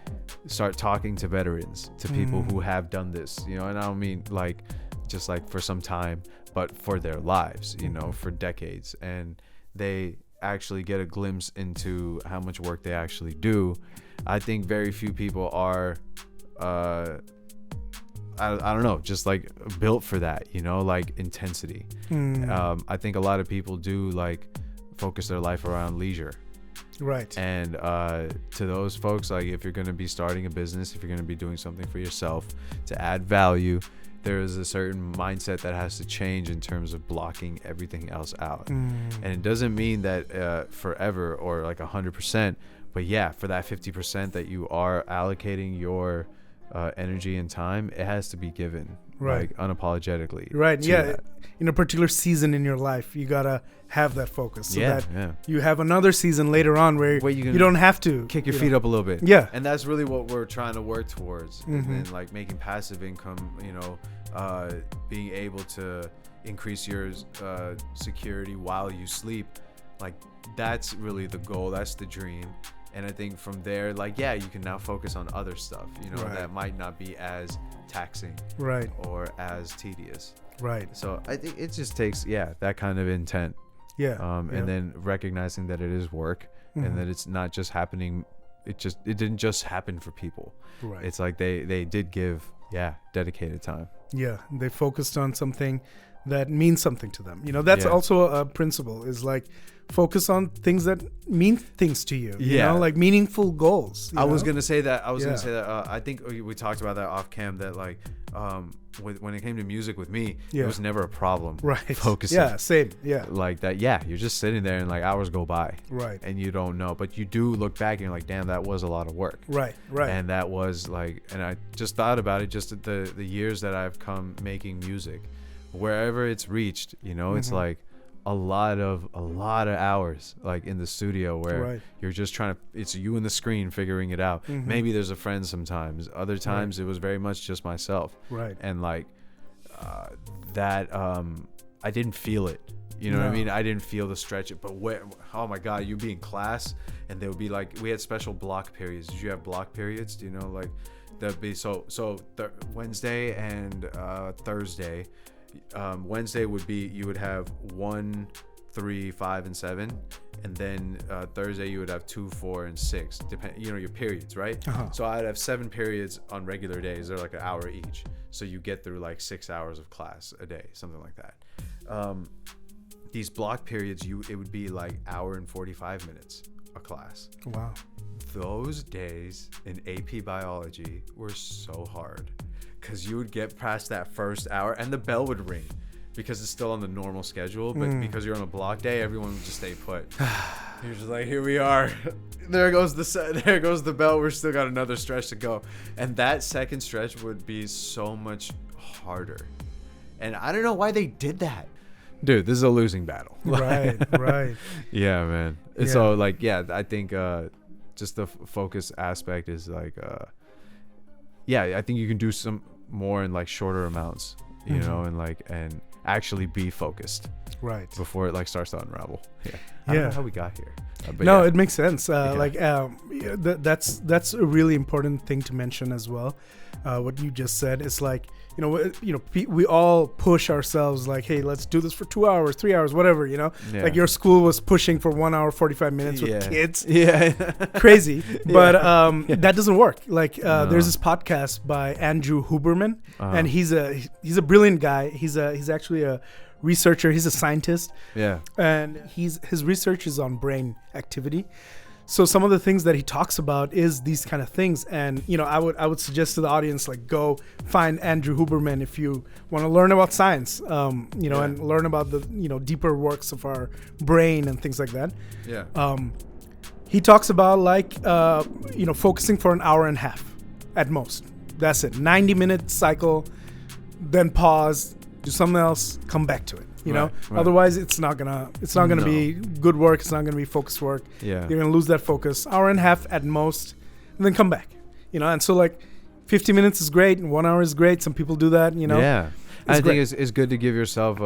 start talking to veterans, to people who have done this, and I don't mean like just like for some time, but for their lives, for decades, and they actually get a glimpse into how much work they actually do. I think very few people are I don't know, just like built for that, like intensity. I think a lot of people do like focus their life around leisure. Right. And to those folks, like if you're going to be starting a business, if you're going to be doing something for yourself to add value, there is a certain mindset that has to change in terms of blocking everything else out. And it doesn't mean that forever or like 100%, but yeah, for that 50% that you are allocating your energy and time, it has to be given, like unapologetically. Right. Yeah. In a particular season in your life, you gotta have that focus, so that you have another season later on where you don't have to kick your feet up a little bit. Yeah. And that's really what we're trying to work towards. And then like making passive income, being able to increase your security while you sleep. Like that's really the goal. That's the dream. And I think from there, like, yeah, you can now focus on other stuff, that might not be as taxing, or as tedious. Right. So I think it just takes, that kind of intent. And then recognizing that it is work, and that it's not just happening. It didn't just happen for people. Right. It's like they did give, dedicated time. Yeah. They focused on something that means something to them. That's also a principle, is like focus on things that mean things to you, like meaningful goals. I was going to say that. I think we talked about that off cam, that like, when it came to music with me, it was never a problem. Right. Focusing. Yeah. Same. Yeah. Like that. Yeah. You're just sitting there and like hours go by. Right. And you don't know, but you do look back and you're like, damn, that was a lot of work. Right. Right. And that was like, and I just thought about it, just the years that I've come making music, wherever it's reached, it's like a lot of hours like in the studio where you're just trying to, it's you and the screen figuring it out. Maybe there's a friend sometimes, other times it was very much just myself. Right. And like I didn't feel it, what I mean? I didn't feel the stretch, but oh my God, you'd be in class and they would be like, we had special block periods. Did you have block periods? Do you know, like that'd be Wednesday and Thursday. Wednesday would be, you would have 1, 3, 5, and 7, and then Thursday you would have 2, 4, and 6. Depend, your periods, right? So I'd have 7 periods on regular days. They're like an hour each, so you get through like 6 hours of class a day, something like that. These block periods, it would be like hour and 45 minutes a class. Wow. Those days in AP biology were so hard. Because you would get past that first hour and the bell would ring because it's still on the normal schedule. But because you're on a block day, everyone would just stay put. You're just like, here we are. There goes the bell. We're still got another stretch to go. And that second stretch would be so much harder. And I don't know why they did that. Dude, this is a losing battle. Right, right. Yeah, man. Yeah. So, like, I think just the focus aspect is like, I think you can do some more in like shorter amounts, and actually be focused before it like starts to unravel. I don't know how we got here, but it makes sense. That's a really important thing to mention as well. What you just said is like, we all push ourselves like, hey, let's do this for 2 hours, 3 hours, whatever, like your school was pushing for 1 hour, 45 minutes with kids. Crazy. But that doesn't work. Like there's this podcast by Andrew Huberman, and he's a brilliant guy. He's actually a researcher. He's a scientist. Yeah. And his research is on brain activity. So some of the things that he talks about is these kind of things. And, I would suggest to the audience, like, go find Andrew Huberman if you want to learn about science, and learn about the, deeper works of our brain and things like that. Yeah. He talks about like, focusing for an hour and a half at most. That's it. 90-minute cycle, then pause, do something else, come back to it. Right. Otherwise it's not gonna be good work. It's not gonna be focused work. Yeah, you're gonna lose that focus. Hour and a half at most, and then come back. And so like 50 minutes is great and 1 hour is great. Some people do that. Yeah, I think it's good to give yourself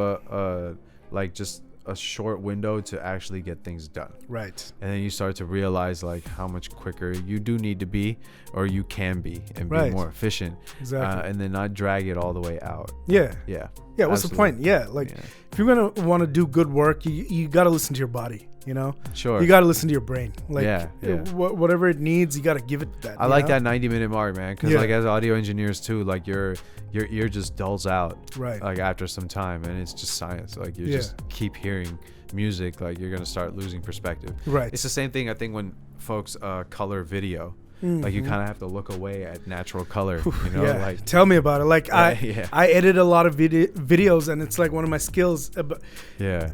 just a short window to actually get things done. Right. And then you start to realize like how much quicker you do need to be, or you can be, and be more efficient. Exactly. And then not drag it all the way out. Yeah. Yeah. Yeah. What's the point? Yeah. Like if you're going to want to do good work, you got to listen to your body. you know? Sure. You got to listen to your brain. Like, Yeah. whatever it needs, you got to give it that. I like that 90-minute mark, man, because Yeah. like as audio engineers too, like your ear just dulls out, Right. like after some time, and it's just science. Like you Yeah. just keep hearing music, like you're gonna start losing perspective. Right. It's the same thing I think when folks color video. Like you kind of have to look away at natural color, you know. Yeah. Like Tell me about it. Like Yeah. I edit a lot of videos, and it's like one of my skills. yeah,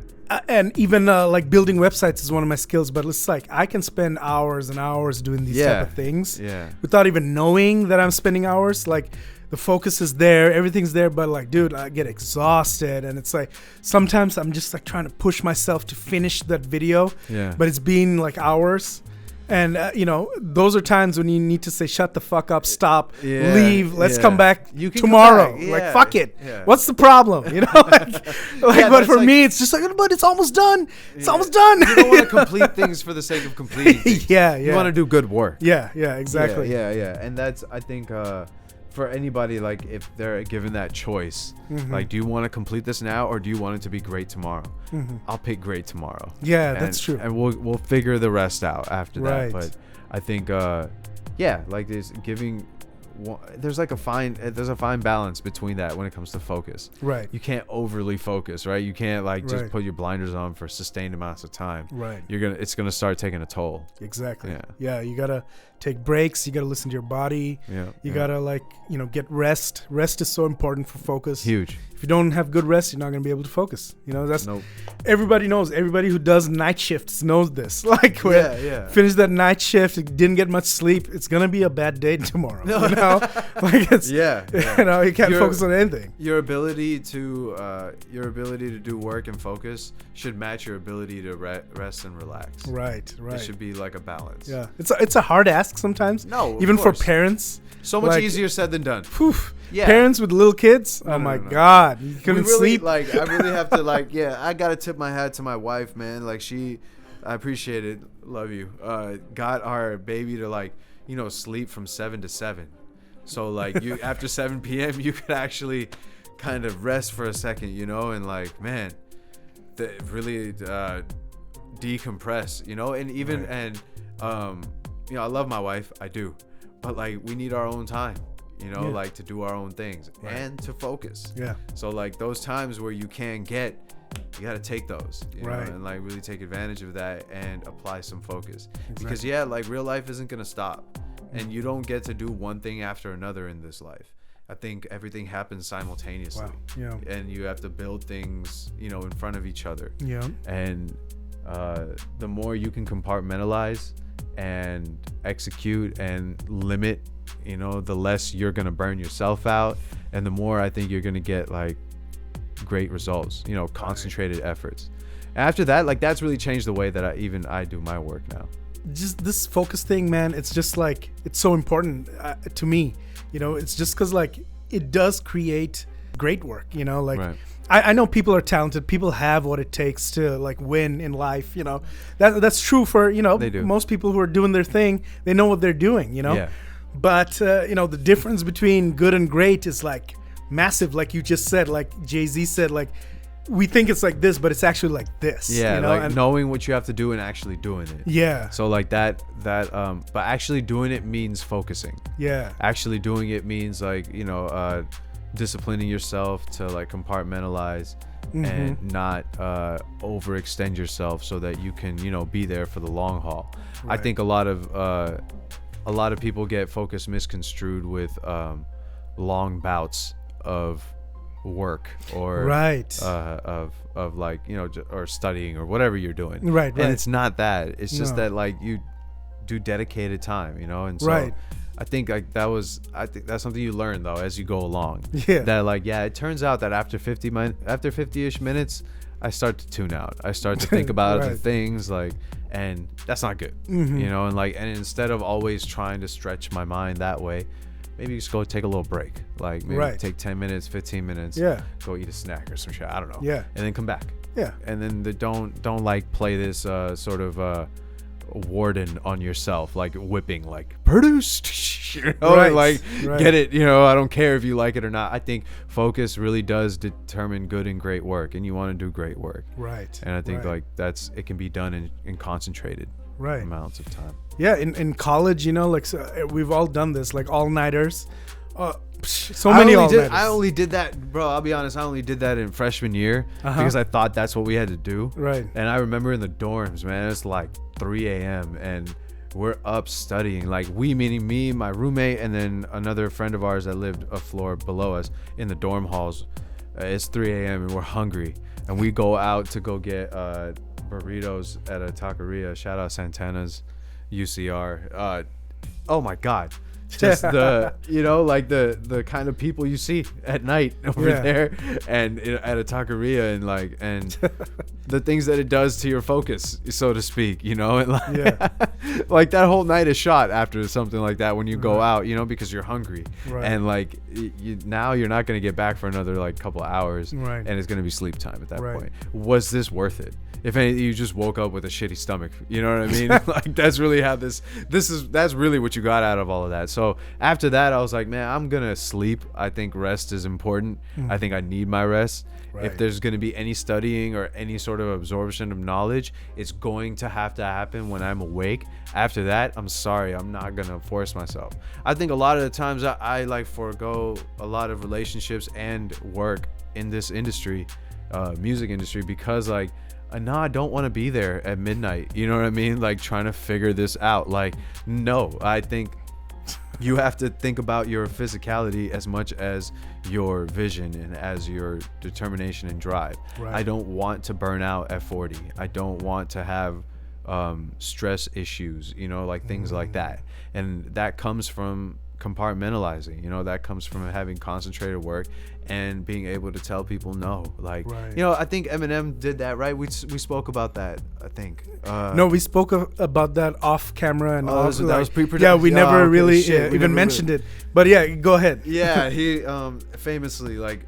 And even like building websites is one of my skills. But it's like I can spend hours and hours doing these type of things without even knowing that I'm spending hours. Like the focus is there, everything's there, but like, dude, I get exhausted, and it's like sometimes I'm just like trying to push myself to finish that video. Yeah. But it's been like hours. And, you know, those are times when you need to say, shut the fuck up, stop, leave, let's come back tomorrow. Come back. Yeah. Like, fuck it. Yeah. What's the problem? You know, but for me, it's just like, but it's almost done. It's almost done. You don't want to complete things for the sake of completing things. Yeah. You want to do good work. Yeah, exactly. Yeah. And that's, I think, for anybody, like if they're given that choice, like, do you want to complete this now or do you want it to be great tomorrow? I'll pick great tomorrow. Yeah, that's true. And we'll figure the rest out after Right. that. But I think, like this giving, there's a fine balance between that when it comes to focus. Right. You can't overly focus, right? You can't like just Right. put your blinders on for sustained amounts of time. Right. It's gonna start taking a toll. Exactly. Yeah. Yeah, you gotta take breaks. You gotta listen to your body. Yeah. You gotta get rest. Rest is so important for focus. Huge. If you don't have good rest, you're not gonna be able to focus. You know, that's Nope. everybody knows. Everybody who does night shifts knows this. Like, when finish that night shift, didn't get much sleep, it's gonna be a bad day tomorrow. You know, like it's you know, you can't focus on anything. Your ability to do work and focus should match your ability to rest and relax. Right. It should be like a balance. Yeah, it's a hard ask sometimes. No, even of for course. parents. So much Like, easier said than done. Whew, Yeah. Parents with little kids. Oh my God, you couldn't sleep. I really have to I gotta tip my hat to my wife, man. Like I appreciate it. Love you. Got our baby to sleep from 7 to 7. So like you after 7 p.m. you could actually kind of rest for a second, you know, and like, man, really decompress, you know, and even I love my wife, I do, but like we need our own time, you know, like to do our own things and to focus. Yeah. So like those times where you you got to take those, you know, and like really take advantage of that and apply some focus. Because like real life isn't going to stop, and you don't get to do one thing after another in this life. I think everything happens simultaneously. Wow. Yeah. And you have to build things, you know, in front of each other. Yeah. And the more you can compartmentalize and execute and limit, you know, the less you're going to burn yourself out, and the more I think you're going to get like great results, you know, concentrated efforts. After that, like that's really changed the way that I do my work now. Just this focus thing, man, it's just like, it's so important to me, you know. It's just because like it does create great work, you know, like I know people are talented, people have what it takes to like win in life, you know. That's true for, you know, most people who are doing their thing, they know what they're doing, you know. But you know, the difference between good and great is like massive, like you just said, like Jay-Z said, like we think it's like this, but it's actually like this. Yeah, you know? like knowing what you have to do and actually doing it. Yeah. So like that but actually doing it means focusing. Yeah. Actually doing it means like, you know, disciplining yourself to like compartmentalize and not overextend yourself so that you can, you know, be there for the long haul. I think a lot of people get focus misconstrued with long bouts of work or of like, you know, or studying or whatever you're doing, and it's not that, it's just that like you do dedicated time, you know. And so I think like that's something you learn though as you go along, that like it turns out that after 50-ish minutes I start to tune out, I start to think about other things, like, and that's not good, you know. And like, and instead of always trying to stretch my mind that way, maybe just go take a little break, like maybe take 10 minutes, 15 minutes, go eat a snack or some shit, I don't know, and then come back, and then don't like play this sort of warden on yourself, like whipping, like produced, you know, Right, like right. get it, you know, I don't care if you like it or not. I think focus really does determine good and great work, and you want to do great work. Right. And I think right. like it can be done in concentrated Right. amounts of time. Yeah, in college, you know, like we've all done this, like all-nighters. So many all-nighters. I only did that, bro. I'll be honest. I only did that in freshman year because I thought that's what we had to do. Right. And I remember in the dorms, man, it's like 3 a.m. and we're up studying. Like we, meaning me, my roommate, and then another friend of ours that lived a floor below us in the dorm halls. It's 3 a.m. and we're hungry, and we go out to go get burritos at a taqueria. Shout out Santana's UCR. Oh my God. Just the, you know, like the kind of people you see at night over there and at a taqueria, and the things that it does to your focus, so to speak, you know, and like, like that whole night is shot after something like that when you go out, you know, because you're hungry and like now you're not going to get back for another like couple hours and it's going to be sleep time at that point. Was this worth it? If any, you just woke up with a shitty stomach, you know what I mean? Like that's really how that's really what you got out of all of that. So after that, I was like, man, I'm gonna sleep. I think rest is important. I think I need my rest. If there's gonna be any studying or any sort of absorption of knowledge, it's going to have to happen when I'm awake. After that, I'm sorry, I'm not gonna force myself. I think a lot of the times I like forego a lot of relationships and work in this industry, music industry, because like, no, I don't want to be there at midnight. You know what I mean? Like trying to figure this out. Like, no, I think you have to think about your physicality as much as your vision and as your determination and drive. I don't want to burn out at 40. I don't want to have stress issues, you know, like things like that. And that comes from compartmentalizing, you know, that comes from having concentrated work and being able to tell people no. Like, you know, I think Eminem did that, right? We spoke about that, I think. No, we spoke about that off camera and off. That was pre-production. Yeah, we never really even mentioned it. But yeah, go ahead. Yeah, he famously like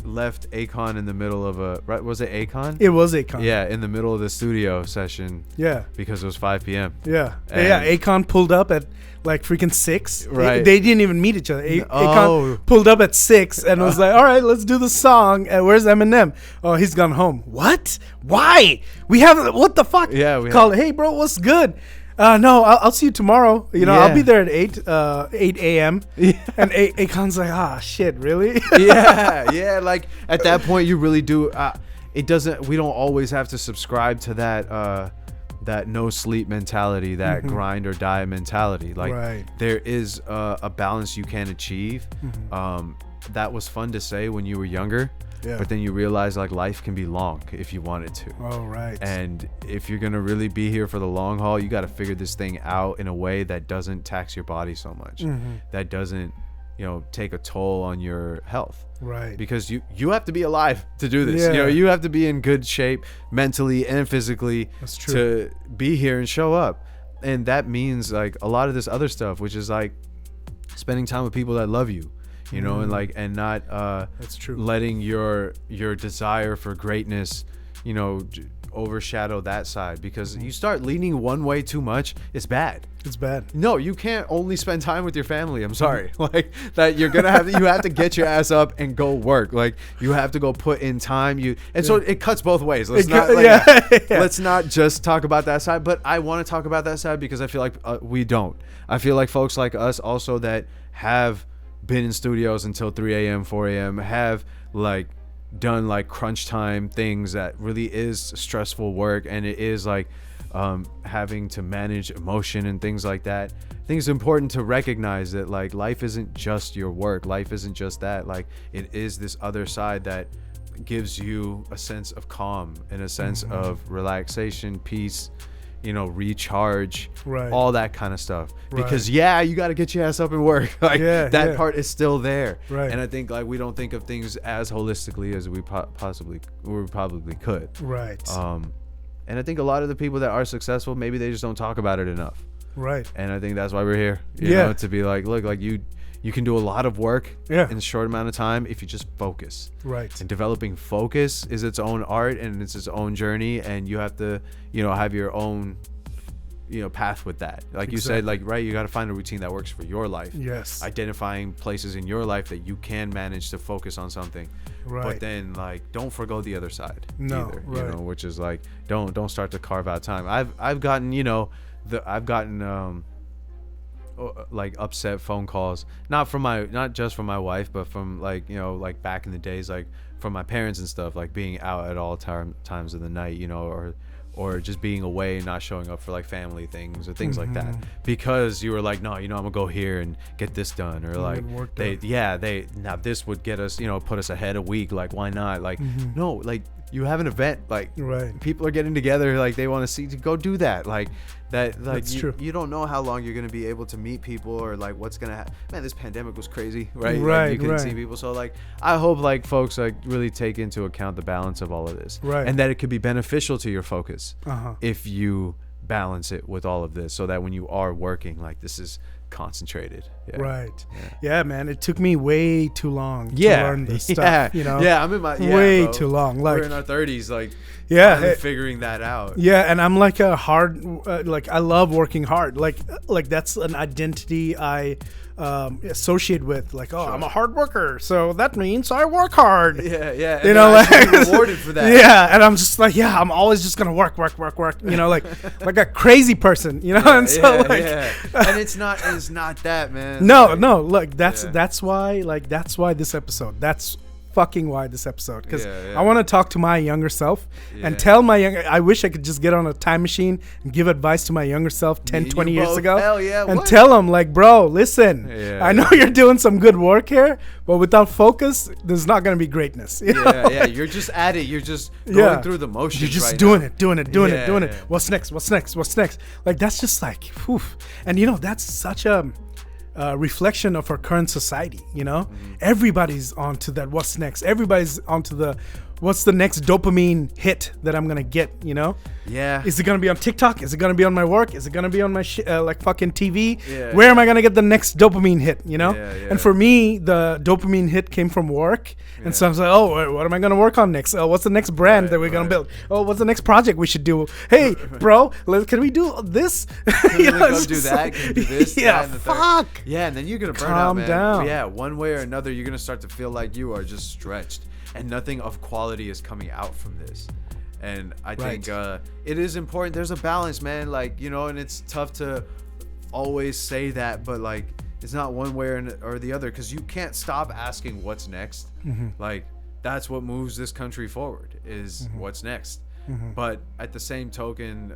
left Akon in the middle of was it Akon? It was Akon. Yeah, in the middle of the studio session. Yeah. Because it was 5 p.m. Yeah. Akon pulled up at like freaking 6. Right. They didn't even meet each other. Akon pulled up at 6 and was like, all right, let's do the song. Where's Eminem? Oh, he's gone home. What? Why? We haven't, what the fuck? Yeah, we called, hey, bro, what's good? No, I'll see you tomorrow. You know, I'll be there at 8 a.m. And Akon's like, shit, really? yeah. Like at that point, you really do. We don't always have to subscribe to that no sleep mentality, that grind or die mentality. Like there is a balance you can achieve. That was fun to say when you were younger. Yeah. But then you realize like life can be long if you want it to. Oh, right. And if you're going to really be here for the long haul, you got to figure this thing out in a way that doesn't tax your body so much. That doesn't, you know, take a toll on your health. Right. Because you have to be alive to do this. You know, you have to be in good shape mentally and physically to be here and show up. And that means like a lot of this other stuff, which is like spending time with people that love you. You know, and like, and not that's true. letting your desire for greatness, you know, overshadow that side, because you start leaning one way too much, it's bad. It's bad. No, you can't only spend time with your family. I'm sorry. Like that, you have to get your ass up and go work. Like you have to go put in time. So it cuts both ways. Let's not just talk about that side, but I want to talk about that side because I feel like we don't. I feel like folks like us also that have been in studios until 3 a.m., 4 a.m., have like done like crunch time things that really is stressful work, and it is like having to manage emotion and things like that. I think it's important to recognize that like life isn't just your work. Life isn't just that. Like it is this other side that gives you a sense of calm and a sense of relaxation, peace, you know, recharge, all that kind of stuff. Because you got to get your ass up and work. Like that part is still there. And I think like we don't think of things as holistically as we probably could. And I think a lot of the people that are successful, maybe they just don't talk about it enough. And I think that's why we're here. You know, to be like, look, like you can do a lot of work in a short amount of time if you just focus. And developing focus is its own art and it's its own journey, and you have to, you know, have your own path with that. Like you said, like, right, you got to find a routine that works for your life. Yes. Identifying places in your life that you can manage to focus on something. Right. But then, like, don't forgo the other side either, right. which is like, don't start to carve out time. I've gotten, like upset phone calls, not just from my wife, but from like, like back in the days, like from my parents and stuff, like being out at all times of the night, or just being away and not showing up for like family things or things like that, because you were like, no, I'm gonna go here and get this done, or like now this would get us, put us ahead a week, like why not, like no, like you have an event, like people are getting together, like they want to see, to go do that, like that, like you don't know how long you're gonna be able to meet people, or like what's gonna happen. Man, this pandemic was crazy, right? Like, you couldn't see people, so like I hope like folks like really take into account the balance of all of this, and that it could be beneficial to your focus if you balance it with all of this, so that when you are working, like this is concentrated. Yeah, man, it took me way too long to learn this stuff, I'm in my way too long, like we're in our 30s, like figuring that out. And I'm like a hard like I love working hard, like that's an identity I associate with, like I'm a hard worker, so that means I work hard. Like rewarded for that. And I'm just like, I'm always just gonna work, like a crazy person, and so and it's not that, man. No, look, that's why this episode, that's fucking why this episode, because I want to talk to my younger self and tell I wish I could just get on a time machine and give advice to my younger self 10-20 years ago, and tell him like, bro, listen, I know you're doing some good work here, but without focus there's not going to be greatness. You're just at it, you're just going through the motions, you're just right doing now. doing it. What's next, like that's just like whew. And that's such a reflection of our current society. Everybody's onto that what's next, everybody's onto the what's the next dopamine hit that I'm gonna get, is it gonna be on TikTok, is it gonna be on my work, is it gonna be on my like fucking TV, where am I gonna get the next dopamine hit, and for me the dopamine hit came from work, and so I was like, oh, what am I gonna work on next, what's the next brand that we're gonna build, what's the next project we should do, hey bro, can we do this, can we go do that, can we do this, fuck, and then you're gonna burn out, man. Down. One way or another you're gonna start to feel like you are just stretched and nothing of quality is coming out from this. And I think it is important. There's a balance, man. Like, and it's tough to always say that, but like, it's not one way or the other, because you can't stop asking what's next. Like, that's what moves this country forward, is what's next. But at the same token,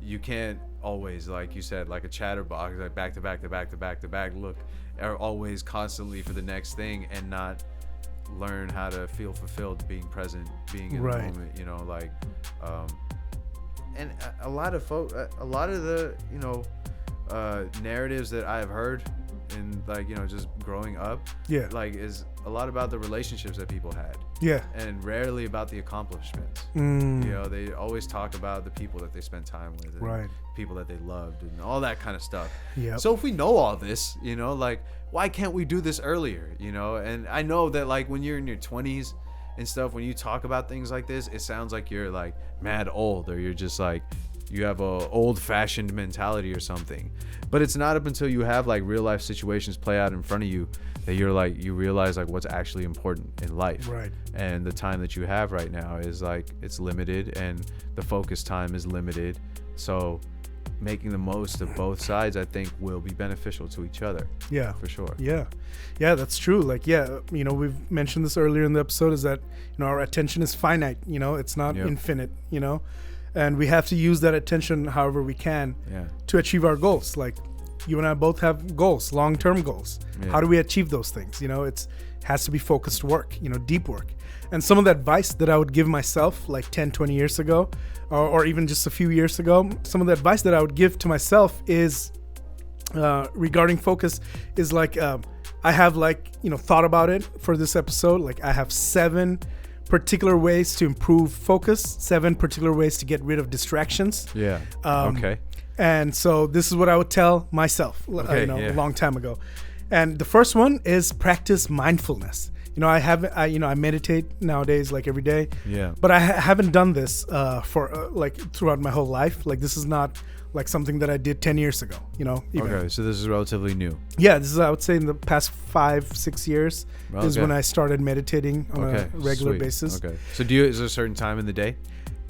you can't always, like you said, like a chatterbox, like back to back, look, are always constantly for the next thing, and not learn how to feel fulfilled, being present, being in the moment, like and a lot of the narratives that I've heard in, like, just growing up, like, is a lot about the relationships that people had, and rarely about the accomplishments. They always talk about the people that they spent time with, and people that they loved, and all that kind of stuff. So if we know all this, like, why can't we do this earlier? And I know that, like, when you're in your 20s and stuff, when you talk about things like this, it sounds like you're like mad old, or you're just like, you have a old-fashioned mentality or something. But it's not up until you have like real life situations play out in front of you that you're like, you realize like what's actually important in life. And the time that you have right now is like, it's limited, and the focus time is limited. So making the most of both sides, I think, will be beneficial to each other. For sure. That's true. Like, we've mentioned this earlier in the episode, is that our attention is finite. It's not infinite. And we have to use that attention however we can to achieve our goals. Like, you and I both have goals, long-term goals. How do we achieve those things? It has to be focused work, deep work. And some of the advice that I would give myself like 10-20 years ago, or even just a few years ago, some of the advice that I would give to myself is regarding focus is like, I have like, thought about it for this episode. Like, I have 7 particular ways to improve focus, 7 particular ways to get rid of distractions. And so this is what I would tell myself a long time ago. And the first one is practice mindfulness. I meditate nowadays like every day. Yeah. But I haven't done this for like throughout my whole life. Like this is not like something that I did 10 years ago, even. Okay, so this is relatively new. Yeah, this is, I would say, in the past 5-6 years is when I started meditating on a regular basis. Okay. So is there a certain time in the day?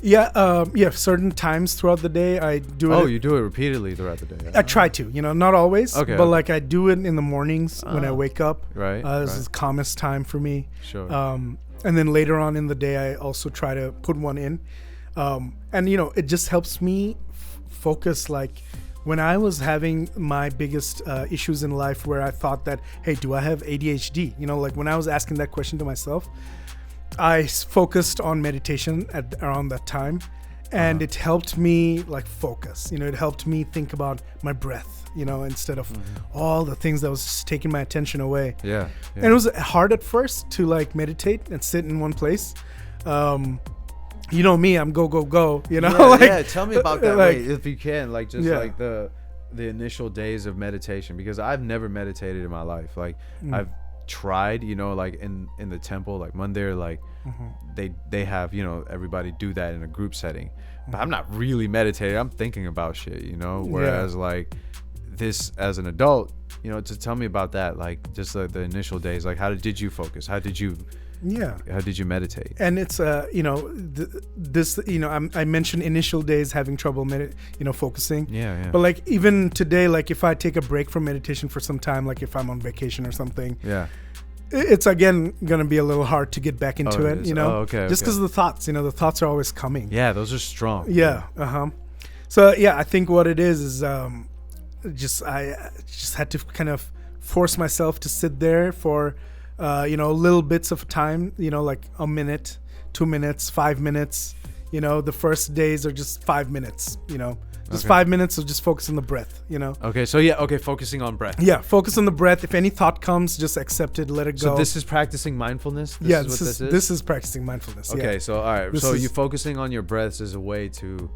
Yeah, certain times throughout the day I do it. Oh, you do it repeatedly throughout the day. I try to, not always. Okay. But like I do it in the mornings when I wake up. Right. This is the calmest time for me. Sure. And then later on in the day I also try to put one in. And it just helps me focus. Like when I was having my biggest issues in life where I thought that, hey, do I have ADHD? Like when I was asking that question to myself, I focused on meditation around that time, and it helped me like focus. It helped me think about my breath, instead of all the things that was just taking my attention away. Yeah. And it was hard at first to like meditate and sit in one place. Me, I'm go. Yeah, tell me about that, like, if you can, like just like the initial days of meditation, because I've never meditated in my life. Like I've tried, like in the temple, like Monday, like they have, everybody do that in a group setting, but I'm not really meditating. I'm thinking about shit, whereas like this as an adult, to tell me about that, like just the initial days, like how did you focus? How did you meditate? And it's I mentioned initial days having trouble focusing. Yeah. But like even today, like if I take a break from meditation for some time, like if I'm on vacation or something, it's again gonna be a little hard to get back into it. Just because of the thoughts, the thoughts are always coming. Yeah, those are strong. Yeah. So I think what it is I just had to kind of force myself to sit there for little bits of time, like a minute, 2 minutes, 5 minutes. The first days are just 5 minutes, just 5 minutes of just focus on the breath, Okay, so focusing on breath. Yeah, focus on the breath. If any thought comes, just accept it, let it go. So this is practicing mindfulness? This is practicing mindfulness. Okay, so all right. So you focusing on your breaths is a way to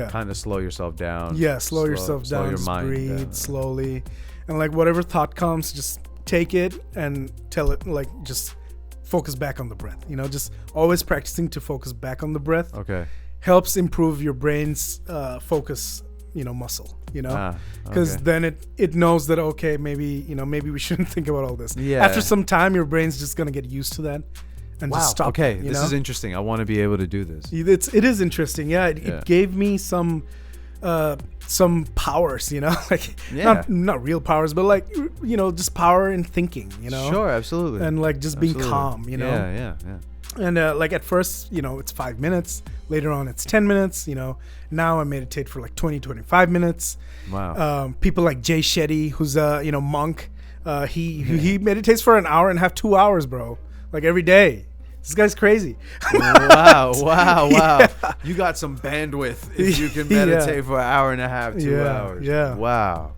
kind of slow yourself down. Yeah, slow yourself down, your just mind breathe down. Slowly. And like whatever thought comes, just take it and tell it, like just focus back on the breath. Just always practicing to focus back on the breath. Okay. Helps improve your brain's focus, muscle, because then it knows that, okay, maybe we shouldn't think about all this. Yeah. After some time, your brain's just going to get used to that and just stop. Okay. This is interesting. I want to be able to do this. It is interesting. Yeah. It gave me some powers, like not real powers, but like, just power in thinking, Sure. Absolutely. And like just being calm, Yeah. And like at first, it's 5 minutes. Later on, it's 10 minutes. Now I meditate for like 20-25 minutes. Wow. People like Jay Shetty, who's a monk. He meditates for an hour and a half, 2 hours, bro. Like every day. This guy's crazy. Wow. Yeah. You got some bandwidth if you can meditate for an hour and a half, 2 hours. Yeah. Wow.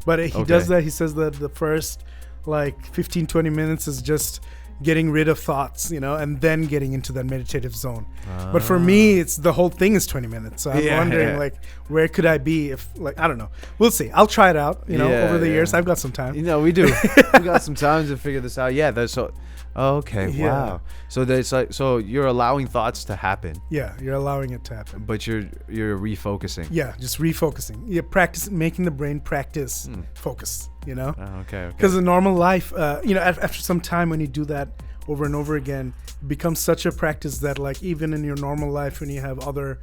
But he does that. He says that the first like 15-20 minutes is just getting rid of thoughts, and then getting into that meditative zone. But for me, it's the whole thing is 20 minutes. So I'm wondering like where could I be if, like, I don't know. We'll see. I'll try it out, over the years. I've got some time. We do. We got some time to figure this out. Yeah, that's so. Okay. Yeah. Wow. So there's like, so you're allowing thoughts to happen. Yeah, you're allowing it to happen. But you're refocusing. Yeah, just refocusing. Yeah, practice making the brain practice focus. Okay. Because in normal life, after some time when you do that over and over again, it becomes such a practice that like even in your normal life when you have other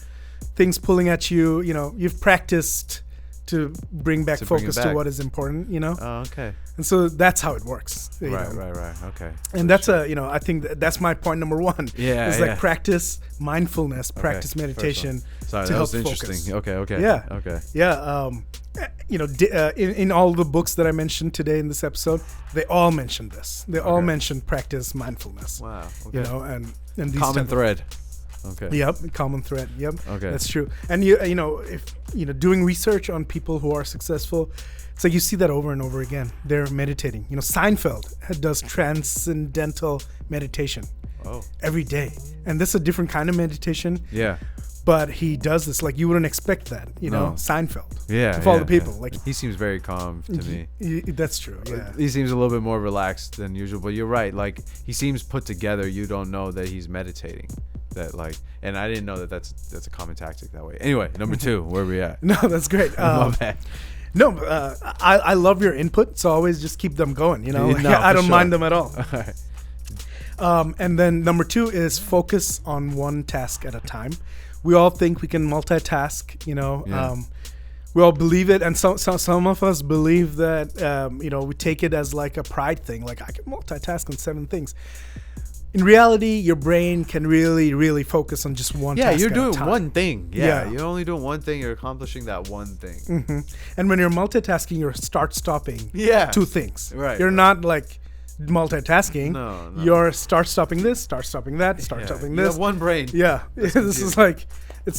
things pulling at you, you've practiced to bring back focus to what is important, Oh, okay. And so that's how it works. Right. Okay. And that's I think that's my point number one. Yeah. It's like practice mindfulness, practice meditation. Sorry, to that was help interesting. Focus. Okay. Yeah. Okay. Yeah. In all the books that I mentioned today in this episode, they all mentioned this. They all mentioned practice mindfulness. Wow. Okay. And these common thread. Okay. Yep, common thread. Yep. Okay. That's true. And if doing research on people who are successful, it's like you see that over and over again. They're meditating. Seinfeld does transcendental meditation. Oh. Every day. And that's a different kind of meditation. Yeah. but he does this like you wouldn't expect that, No. Seinfeld. Yeah, of all yeah, the people, yeah. like he seems very calm to me. That's true. Yeah, He seems a little bit more relaxed than usual, but you're right. Like he seems put together. You don't know that he's meditating. That like, and I didn't know that that's a common tactic that way. Anyway, number 2, where are we at? No, that's great. My bad. No, I love your input, so always just keep them going. Like, No, I for don't sure. mind them at all. All right. And then number 2 is focus on one task at a time. We all think we can multitask, Yeah. we all believe it. And some of us believe that, we take it as like a pride thing. Like I can multitask on 7 things. In reality, your brain can really, really focus on just one task you're at a doing time. one thing. Yeah, Yeah. you're only doing one thing. You're accomplishing that one thing. And when you're multitasking, you're start-stopping Yeah. 2 things. Right, You're right. not like multitasking. No. You're start-stopping this, start-stopping that, start-stopping You this. have one brain. Yeah, this is like, it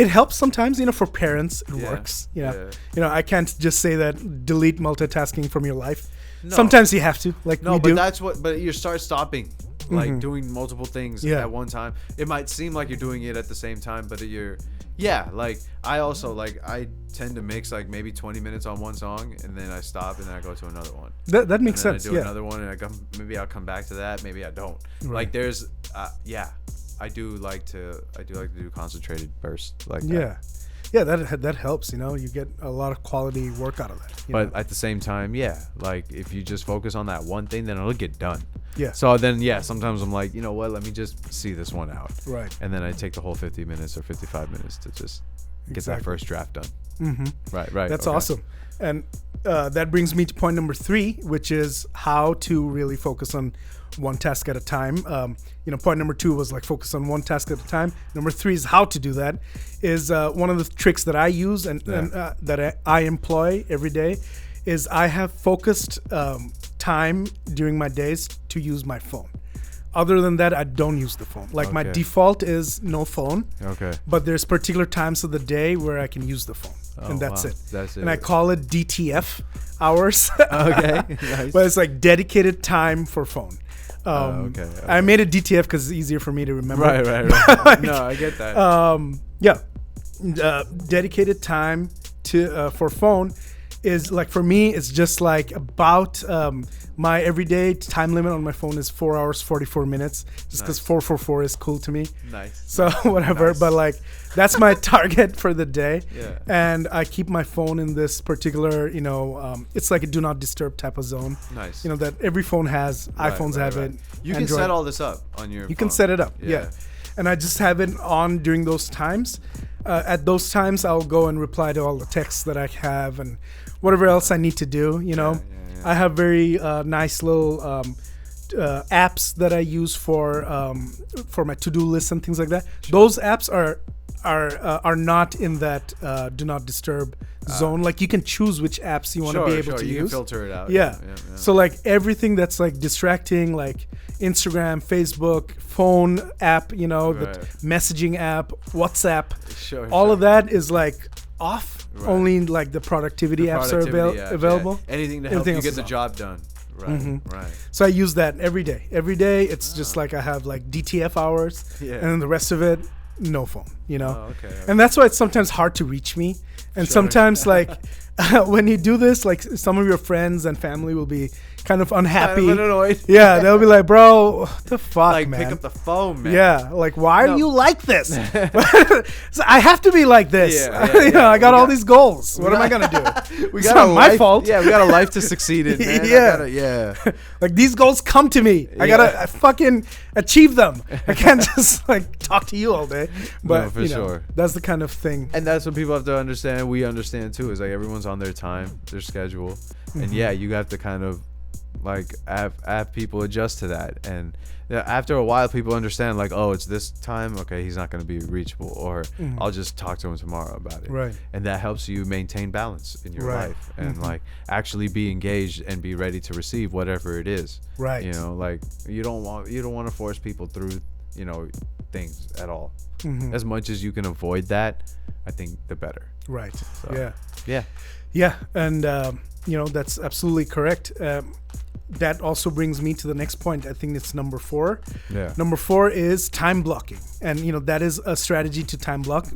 helps sometimes, for parents, it Yeah, works. yeah. I can't just say that delete multitasking from your life. No. Sometimes you have to, like No, we but do. but you start stopping, like doing multiple things Yeah. at one time. It might seem like you're doing it at the same time, but like I also I tend to mix like maybe 20 minutes on one song and then I stop and then I go to another one. That makes And then sense. I do Yeah. another one and maybe I'll come back to that, maybe I don't. Right. Like there's I do like to do concentrated bursts like that. Yeah, that helps. You get a lot of quality work out of that. But at the same time, like if you just focus on that one thing, then it'll get done. Yeah. So then, sometimes I'm like, you know what? Let me just see this one out. Right. And then I take the whole 50 minutes or 55 minutes to just get that Exactly. first draft done. Mm-hmm. Right. That's okay. awesome. And that brings me to point number 3, which is how to really focus on one task at a time. Point number 2 was like focus on one task at a time. Number 3 is how to do that. Is one of the tricks that I use and that I employ every day is I have focused time during my days to use my phone. Other than that, I don't use the phone. Like my Okay. default is no phone. Okay. But there's particular times of the day where I can use the phone, and that's wow. it. That's it. And I call it DTF hours. Okay. Nice. But it's like dedicated time for phone. Okay. I made it DTF because it's easier for me to remember. Right. Like, no, I get that. Dedicated time to for phone is like, for me, it's just like about my everyday time limit on my phone is 4 hours 44 minutes, just because Nice. 444 is cool to me. Nice. So whatever, Nice. but like that's my target for the day. Yeah. And I keep my phone in this particular, it's like a do not disturb type of zone. Nice. That every phone has. Right, iPhones right, have right. it. You can Android. set all this up on your You can phone. set it up. Yeah. And I just have it on during those times. At those times, I'll go and reply to all the texts that I have and whatever else I need to do. Yeah. I have very nice little apps that I use for my to-do list and things like that. Sure. Those apps are not in that do not disturb zone. Like you can choose which apps you want to be able to you use. can filter it out. Yeah. So like everything that's like distracting, like Instagram, Facebook, phone app, the messaging app, WhatsApp, all of that is like off. Right. Only like the productivity apps are available. Yeah. Anything to help Everything you else get is the off. job done. Right. Right. So I use that every day. Every day it's just like I have like DTF hours, Yeah. and then the rest of it, no phone. Oh, okay. And that's why it's sometimes hard to reach me. And sometimes like when you do this, like some of your friends and family will be kind of unhappy. Kind of annoyed. Yeah, they'll be like, bro, what the fuck, Like man? pick up the phone, man. Yeah, like why are you like this? So I have to be like this. Yeah, I got all these goals. What am I gonna do? We It's got not a my life, fault. Yeah, we got a life to succeed in, man. Yeah. Like these goals come to me. I gotta fucking achieve them. I can't just like talk to you all day. But No, for sure. That's the kind of thing. And that's what people have to understand. We understand too. Is like everyone's on their time, their schedule, and you have to kind of like have people adjust to that. And after a while, people understand like, oh, it's this time. Okay, he's not going to be reachable, or I'll just talk to him tomorrow about it. Right. And that helps you maintain balance in your Right. life and like actually be engaged and be ready to receive whatever it is. Right. Like you don't want to force people through things at all. As much as you can avoid that, I think the better. Right. So, yeah. Yeah. And that's absolutely correct. that also brings me to the next point. I think it's number 4. Yeah. Number 4 is time blocking. And, that is a strategy to time block,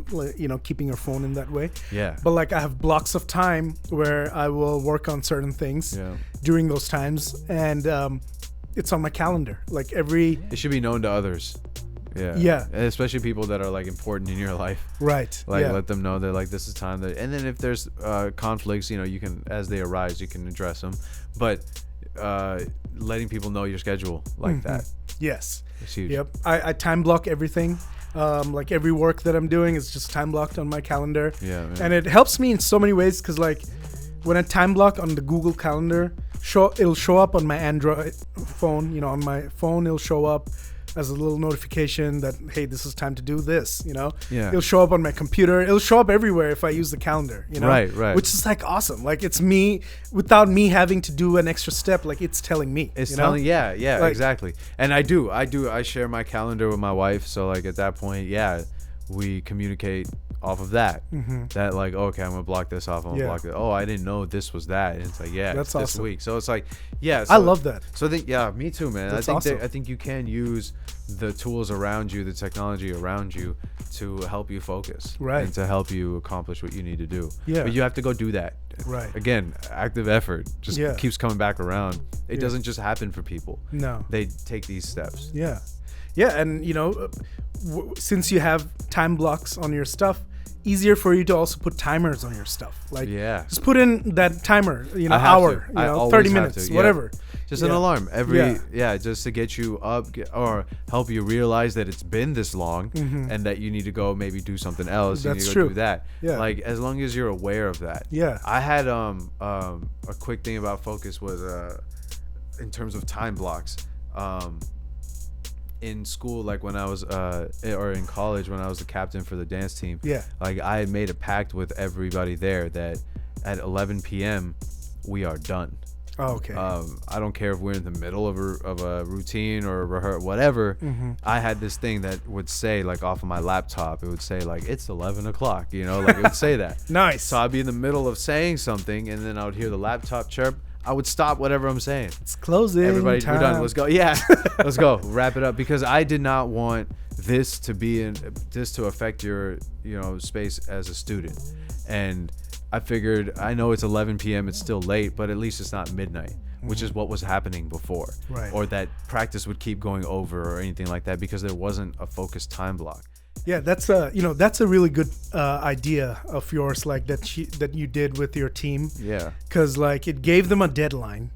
keeping your phone in that way. Yeah. But like I have blocks of time where I will work on certain things during those times. And it's on my calendar. Like it should be known to others. Yeah. Yeah. And especially people that are like important in your life. Right. Like let them know that like this is time that, and then if there's conflicts, you can, as they arise, you can address them. But letting people know your schedule like that. Yes. It's huge. Yep. I time block everything. Like every work that I'm doing is just time blocked on my calendar. Yeah. Man. And it helps me in so many ways because like when I time block on the Google Calendar, it'll show up on my Android phone. On my phone, it'll show up as a little notification that, hey, this is time to do this, Yeah. It'll show up on my computer. It'll show up everywhere if I use the calendar, Right. Which is like awesome. Like it's me without me having to do an extra step. Like it's telling me. It's telling, yeah, like, exactly. And I share my calendar with my wife. So like at that point, we communicate off of that. That like, okay, I'm gonna block this off. I'm gonna block it. Oh, I didn't know this was that. And it's like, that's it's awesome. this week. So it's like, so, I love that. So me too, man. That's I think awesome. I think you can use the tools around you, the technology around you, to help you focus, right, and to help you accomplish what you need to do. Yeah. But you have to go do that. Right. Again, active effort just keeps coming back around. It doesn't just happen for people. No. They take these steps. Yeah. Yeah, and since you have time blocks on your stuff, easier for you to also put timers on your stuff. Like, just put in that timer, hour, 30 minutes, whatever. Just an alarm just to get you up or help you realize that it's been this long and that you need to go maybe do something else. That's you need to true. go do that. Yeah. Like as long as you're aware of that. Yeah. I had a quick thing about focus was in terms of time blocks. In school, like when I was or in college when I was the captain for the dance team, like I had made a pact with everybody there that at 11 p.m. we are done. Oh, okay. I don't care if we're in the middle of a routine or a rehearsal, whatever. I had this thing that would say, like off of my laptop, it would say like it's 11 o'clock, like it would say that. Nice. So I'd be in the middle of saying something and then I would hear the laptop chirp. I would stop whatever I'm saying. It's closing. Everybody, time. We're done. Let's go. Yeah, let's go. Wrap it up because I did not want this to affect your space as a student. And I figured I know it's 11 p.m. It's still late, but at least it's not midnight, which is what was happening before, right? Or that practice would keep going over or anything like that because there wasn't a focused time block. Yeah, that's a really good idea of yours, like that you did with your team. Yeah, because like it gave them a deadline,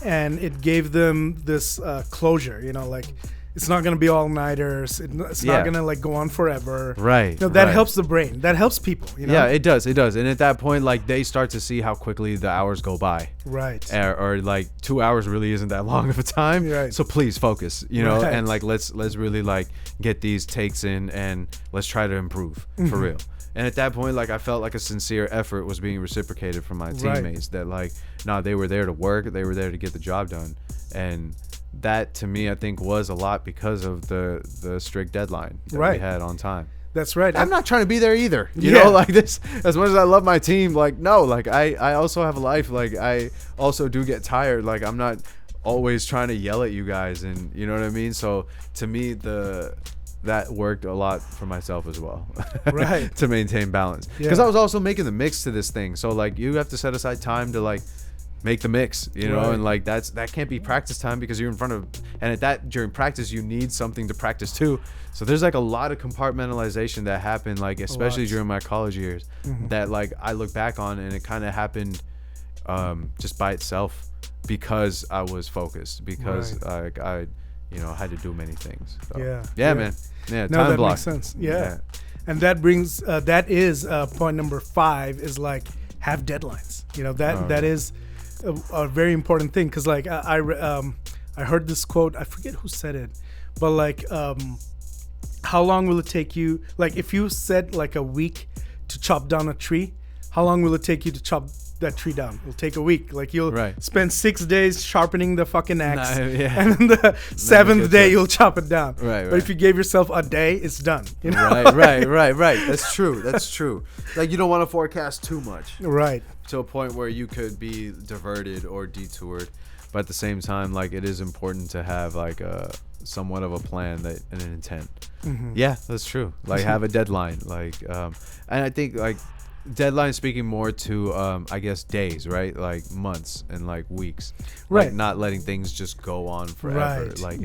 and it gave them this closure. Like it's not gonna be all nighters. It's not gonna like go on forever. Right. That helps the brain. That helps people. Yeah, it does. And at that point, like they start to see how quickly the hours go by. Right. Or like 2 hours really isn't that long of a time. Right. So please focus. Right. And like let's really like get these takes in and let's try to improve for real. And at that point, like I felt like a sincere effort was being reciprocated from my teammates. That like, they were there to work. They were there to get the job done. And that to me, I think was a lot because of the strict deadline that we had on time. That's right. I'm not trying to be there either. You know, like this, as much as I love my team, like, no, like I also have a life. Like I also do get tired. Like I'm not always trying to yell at you guys, and you know what I mean? So to me, that worked a lot for myself as well. Right. To maintain balance. Because I was also making the mix to this thing. So like you have to set aside time to like make the mix, and like that can't be practice time because you're in front of, and during practice you need something to practice too. So there's like a lot of compartmentalization that happened, like especially during my college years, that like I look back on, and it kind of happened just by itself because I was focused, because like I had to do many things. So, man. Yeah, no, time that block. makes sense. Yeah. And that brings that is point number 5 is like have deadlines. That is a very important thing, because like I heard this quote, I forget who said it, but like how long will it take you, like if you set like a week to chop down a tree, how long will it take you to chop that tree down. It'll take a week. Like you'll Right. spend 6 days sharpening the fucking axe, yeah. and then the seventh day to it. you'll chop it down. Right, But right. if you gave yourself a day, it's done. You know? Right. That's true. That's true. Like you don't want to forecast too much Right. to a point where you could be diverted or detoured. But at the same time, like it is important to have like a somewhat of a plan and an intent. Mm-hmm. Yeah, that's true. Like have a deadline. Like, and I think like deadline speaking more to I guess days, right? Like months and like weeks. Right. Like not letting things just go on forever. Right. Like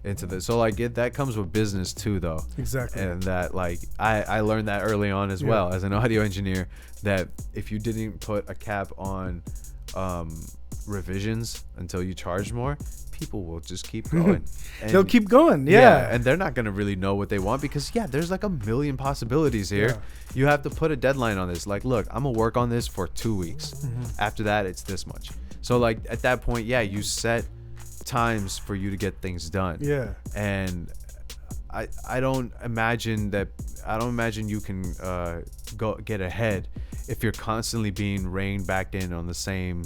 into the so like that comes with business too though. Exactly. And that like I learned that early on as well as an audio engineer, that if you didn't put a cap on revisions until you charge more, people will just keep going. And They'll keep going. Yeah. and they're not going to really know what they want because there's like a million possibilities here. Yeah. You have to put a deadline on this. Like, look, I'm gonna work on this for 2 weeks. Mm-hmm. After that, it's this much. So like at that point, you set times for you to get things done. Yeah. And I don't imagine you can go get ahead if you're constantly being reined back in on the same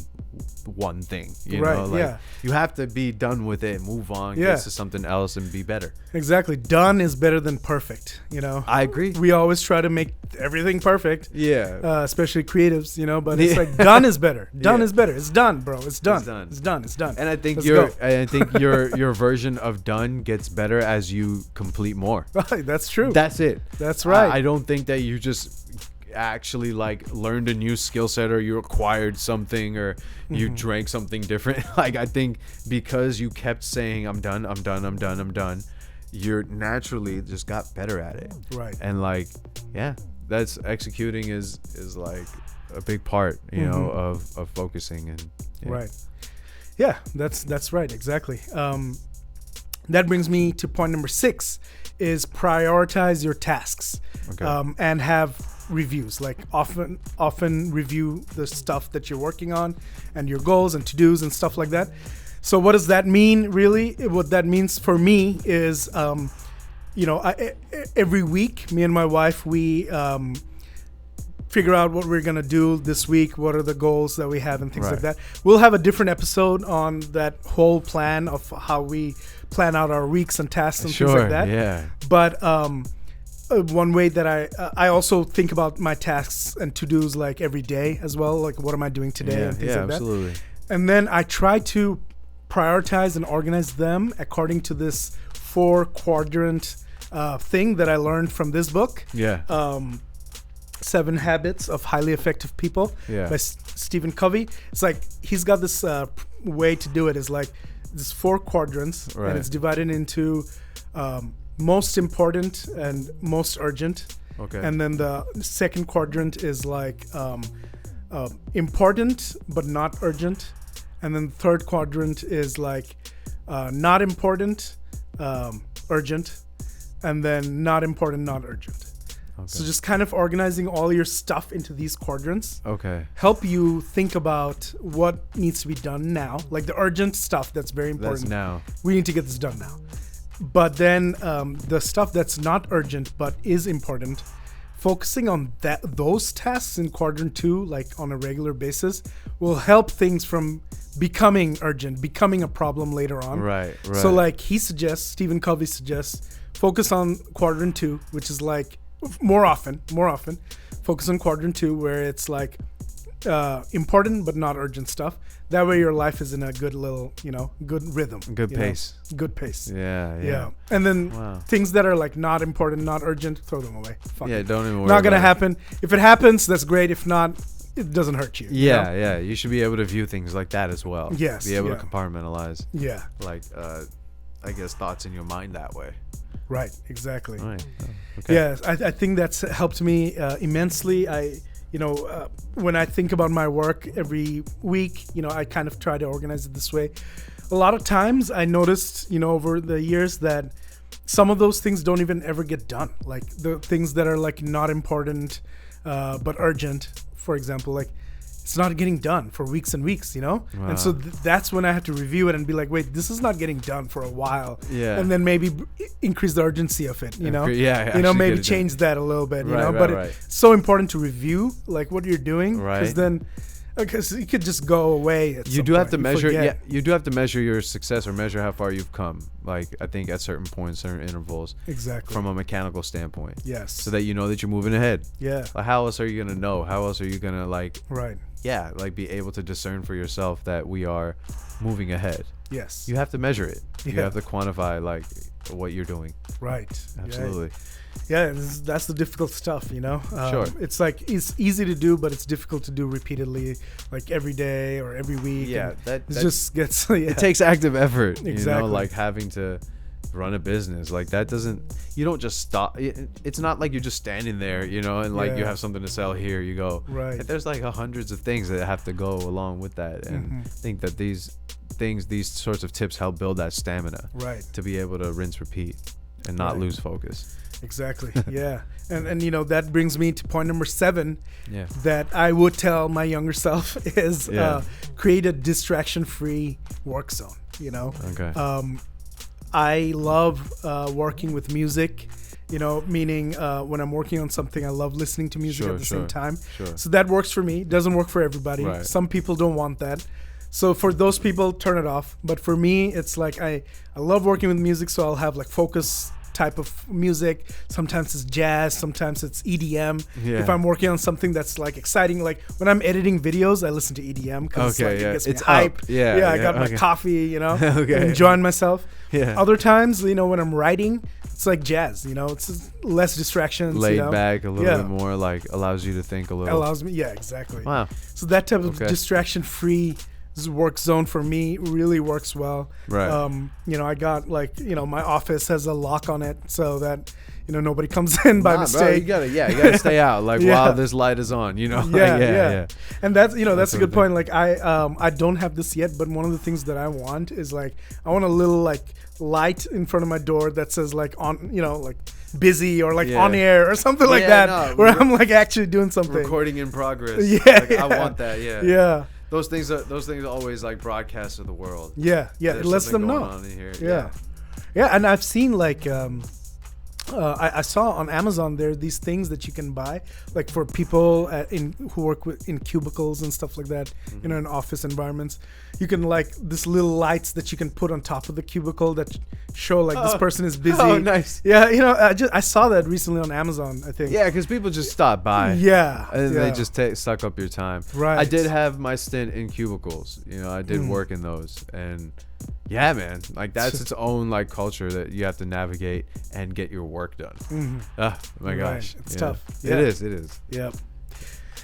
one thing. You know, like you have to be done with it and move on, get to something else and be better. Exactly. Done is better than perfect, you know. I agree. We always try to make everything perfect. Yeah. Especially creatives, you know, but it's like done is better. Done is better. It's done, bro. It's done. It's done. And I think Let's your version of done gets better as you complete more. Right, that's true. That's it. That's right. I don't think that you just actually like learned a new skill set or you acquired something or you drank something different. Like I think because you kept saying I'm done, you're naturally just got better at it. Right. And like that's executing is like a big part, you know, of focusing and right. Yeah, that's right. Exactly. That brings me to point number 6 is prioritize your tasks. Okay. And have reviews. Like often review the stuff that you're working on and your goals and to-dos and stuff like that. So what does that mean really? What that means for me is every week me and my wife we figure out what we're gonna do this week, what are the goals that we have and things like that. We'll have a different episode on that whole plan of how we plan out our weeks and tasks and things like that. Yeah. But one way that I also think about my tasks and to-dos like every day as well, like what am I doing today and things like absolutely. that. And then I try to prioritize and organize them according to this 4-quadrant thing that I learned from this book. 7 Habits of Highly Effective People by Stephen Covey. It's like he's got this way to do it. It's like this 4 quadrants and it's divided into most important and most urgent. Okay. And then the second quadrant is like important but not urgent. And then the third quadrant is like not important, urgent, and then not important, not urgent. Okay. So just kind of organizing all your stuff into these quadrants help you think about what needs to be done now. Like the urgent stuff that's very important. That's now. We need to get this done now. But then the stuff that's not urgent but is important, focusing on those tasks in quadrant 2, like on a regular basis, will help things from becoming urgent, becoming a problem later on. Right. So like Stephen Covey suggests, focus on quadrant 2, which is like more often, focus on quadrant 2 where it's like important but not urgent stuff. That way your life is in a good little, good rhythm. Good pace. Good pace. Yeah. And then things that are like not important, not urgent, throw them away. Fuck it. Don't even worry. Not going to happen. If it happens, that's great. If not, it doesn't hurt you. Yeah. You should be able to view things like that as well. Yes. Be able to compartmentalize. Yeah. Like, I guess thoughts in your mind that way. Right. Exactly. Right. Okay. Yeah. I think that's helped me immensely. When I think about my work every week, I kind of try to organize it this way. A lot of times I noticed, over the years that some of those things don't even ever get done. Like the things that are like not important, but urgent, for example, like it's not getting done for weeks and weeks, Wow. And so that's when I have to review it and be like, wait, this is not getting done for a while. Yeah. And then maybe increase the urgency of it, Yeah. Maybe change that a little bit, Right. But it's so important to review like what you're doing. Because then because you could just go away. You do have to measure. Yeah, you do have to measure your success or measure how far you've come. Like I think at certain points, certain intervals. Exactly. From a mechanical standpoint. Yes. So that you know that you're moving ahead. Yeah. Like how else are you gonna know? How else are you gonna like? Right. Yeah, like be able to discern for yourself that we are moving ahead. Yes. You have to measure it. Yeah. You have to quantify like what you're doing. Right. Absolutely. Yeah, that's the difficult stuff, you know. Sure. It's like it's easy to do, but it's difficult to do repeatedly, like every day or every week. Yeah, that just gets. Yeah. It takes active effort. Exactly. You know, like having to run a business like that doesn't. You don't just stop. It's not like you're just standing there, you know, and like you have something to sell. Here you go. Right. There's like hundreds of things that have to go along with that, and I think that these sorts of tips help build that stamina. Right. To be able to rinse, repeat, and not lose focus. Exactly. Yeah. And you know, that brings me to point number 7 that I would tell my younger self is create a distraction-free work zone, you know. Okay. I love working with music, you know, meaning when I'm working on something, I love listening to music at the same time. Sure. So that works for me. Doesn't work for everybody. Right. Some people don't want that. So for those people, turn it off. But for me, it's like I love working with music, so I'll have like focus type of music. Sometimes it's jazz, sometimes it's EDM. If I'm working on something that's like exciting, like when I'm editing videos, I listen to EDM because it gets me hype. I got my coffee, you know, enjoying myself. Other times, you know, when I'm writing, it's like jazz, you know, it's less distractions, laid back a little bit more, like allows you to think a little. Allows me, exactly. Wow. So that type of distraction-free work zone for me really works well. Right. You know, I got like, you know, my office has a lock on it so that, you know, nobody comes in by mistake. Bro, you gotta stay out like while this light is on, you know. Yeah. And that's, you know, that's a good point. Like I don't have this yet, but one of the things that I want is like I want a little like light in front of my door that says like on, you know, like busy or like on air or something like that, where I'm like actually doing something. Recording in progress. I want that. Yeah. Those things are always like broadcasts of the world. Yeah. It lets them know. Yeah. And I've seen like I saw on Amazon there are these things that you can buy like for people who work in cubicles and stuff like that, you know, in office environments. You can like this little lights that you can put on top of the cubicle that show like this person is busy. Oh, nice. Yeah, you know, I saw that recently on Amazon, I think. Yeah, because people just stop by. Yeah. And they just suck up your time. Right. I did have my stint in cubicles. You know, I did work in those. And yeah, man, like that's its own like culture that you have to navigate and get your work done. Oh my gosh. It's tough. It is. Yep.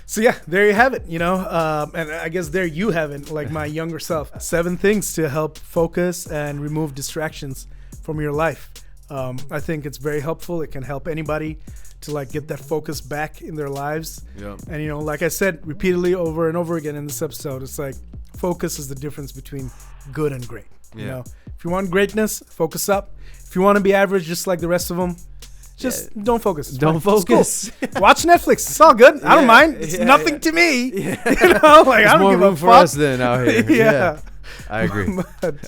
So yeah, there you have it, you know, and I guess there you have it, like my younger self. 7 things to help focus and remove distractions from your life. I think it's very helpful. It can help anybody to like get that focus back in their lives. Yep. And you know, like I said repeatedly over and over again in this episode, it's like focus is the difference between good and great. You know, if you want greatness, focus up. If you want to be average, just like the rest of them, just don't focus. Don't focus. Cool. Watch Netflix. It's all good. I don't mind. It's nothing to me. You know, like I don't give a fuck. For us then out here. Yeah. I agree.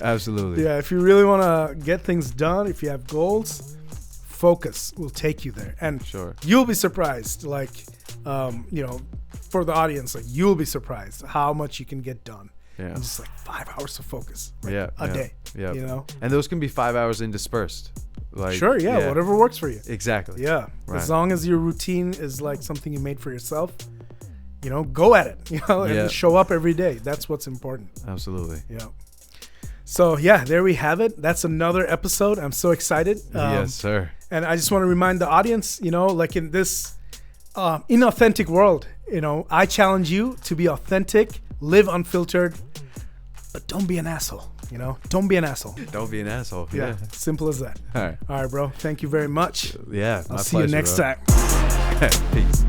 Absolutely. Yeah. If you really want to get things done, if you have goals, focus will take you there, and you'll be surprised. Like, you know, for the audience, like you'll be surprised how much you can get done. And just like 5 hours of focus a day. Yeah. You know? And those can be 5 hours interspersed. Like, whatever works for you. Exactly. Yeah. Right. As long as your routine is like something you made for yourself, you know, go at it, you know, and show up every day. That's what's important. Absolutely. Yeah. So yeah, there we have it. That's another episode. I'm so excited. Yes, sir. And I just want to remind the audience, you know, like in this inauthentic world, you know, I challenge you to be authentic, live unfiltered, but don't be an asshole, you know? Don't be an asshole. Don't be an asshole. Yeah. Simple as that. All right. All right, bro. Thank you very much. Yeah. I'll see you next time. Peace.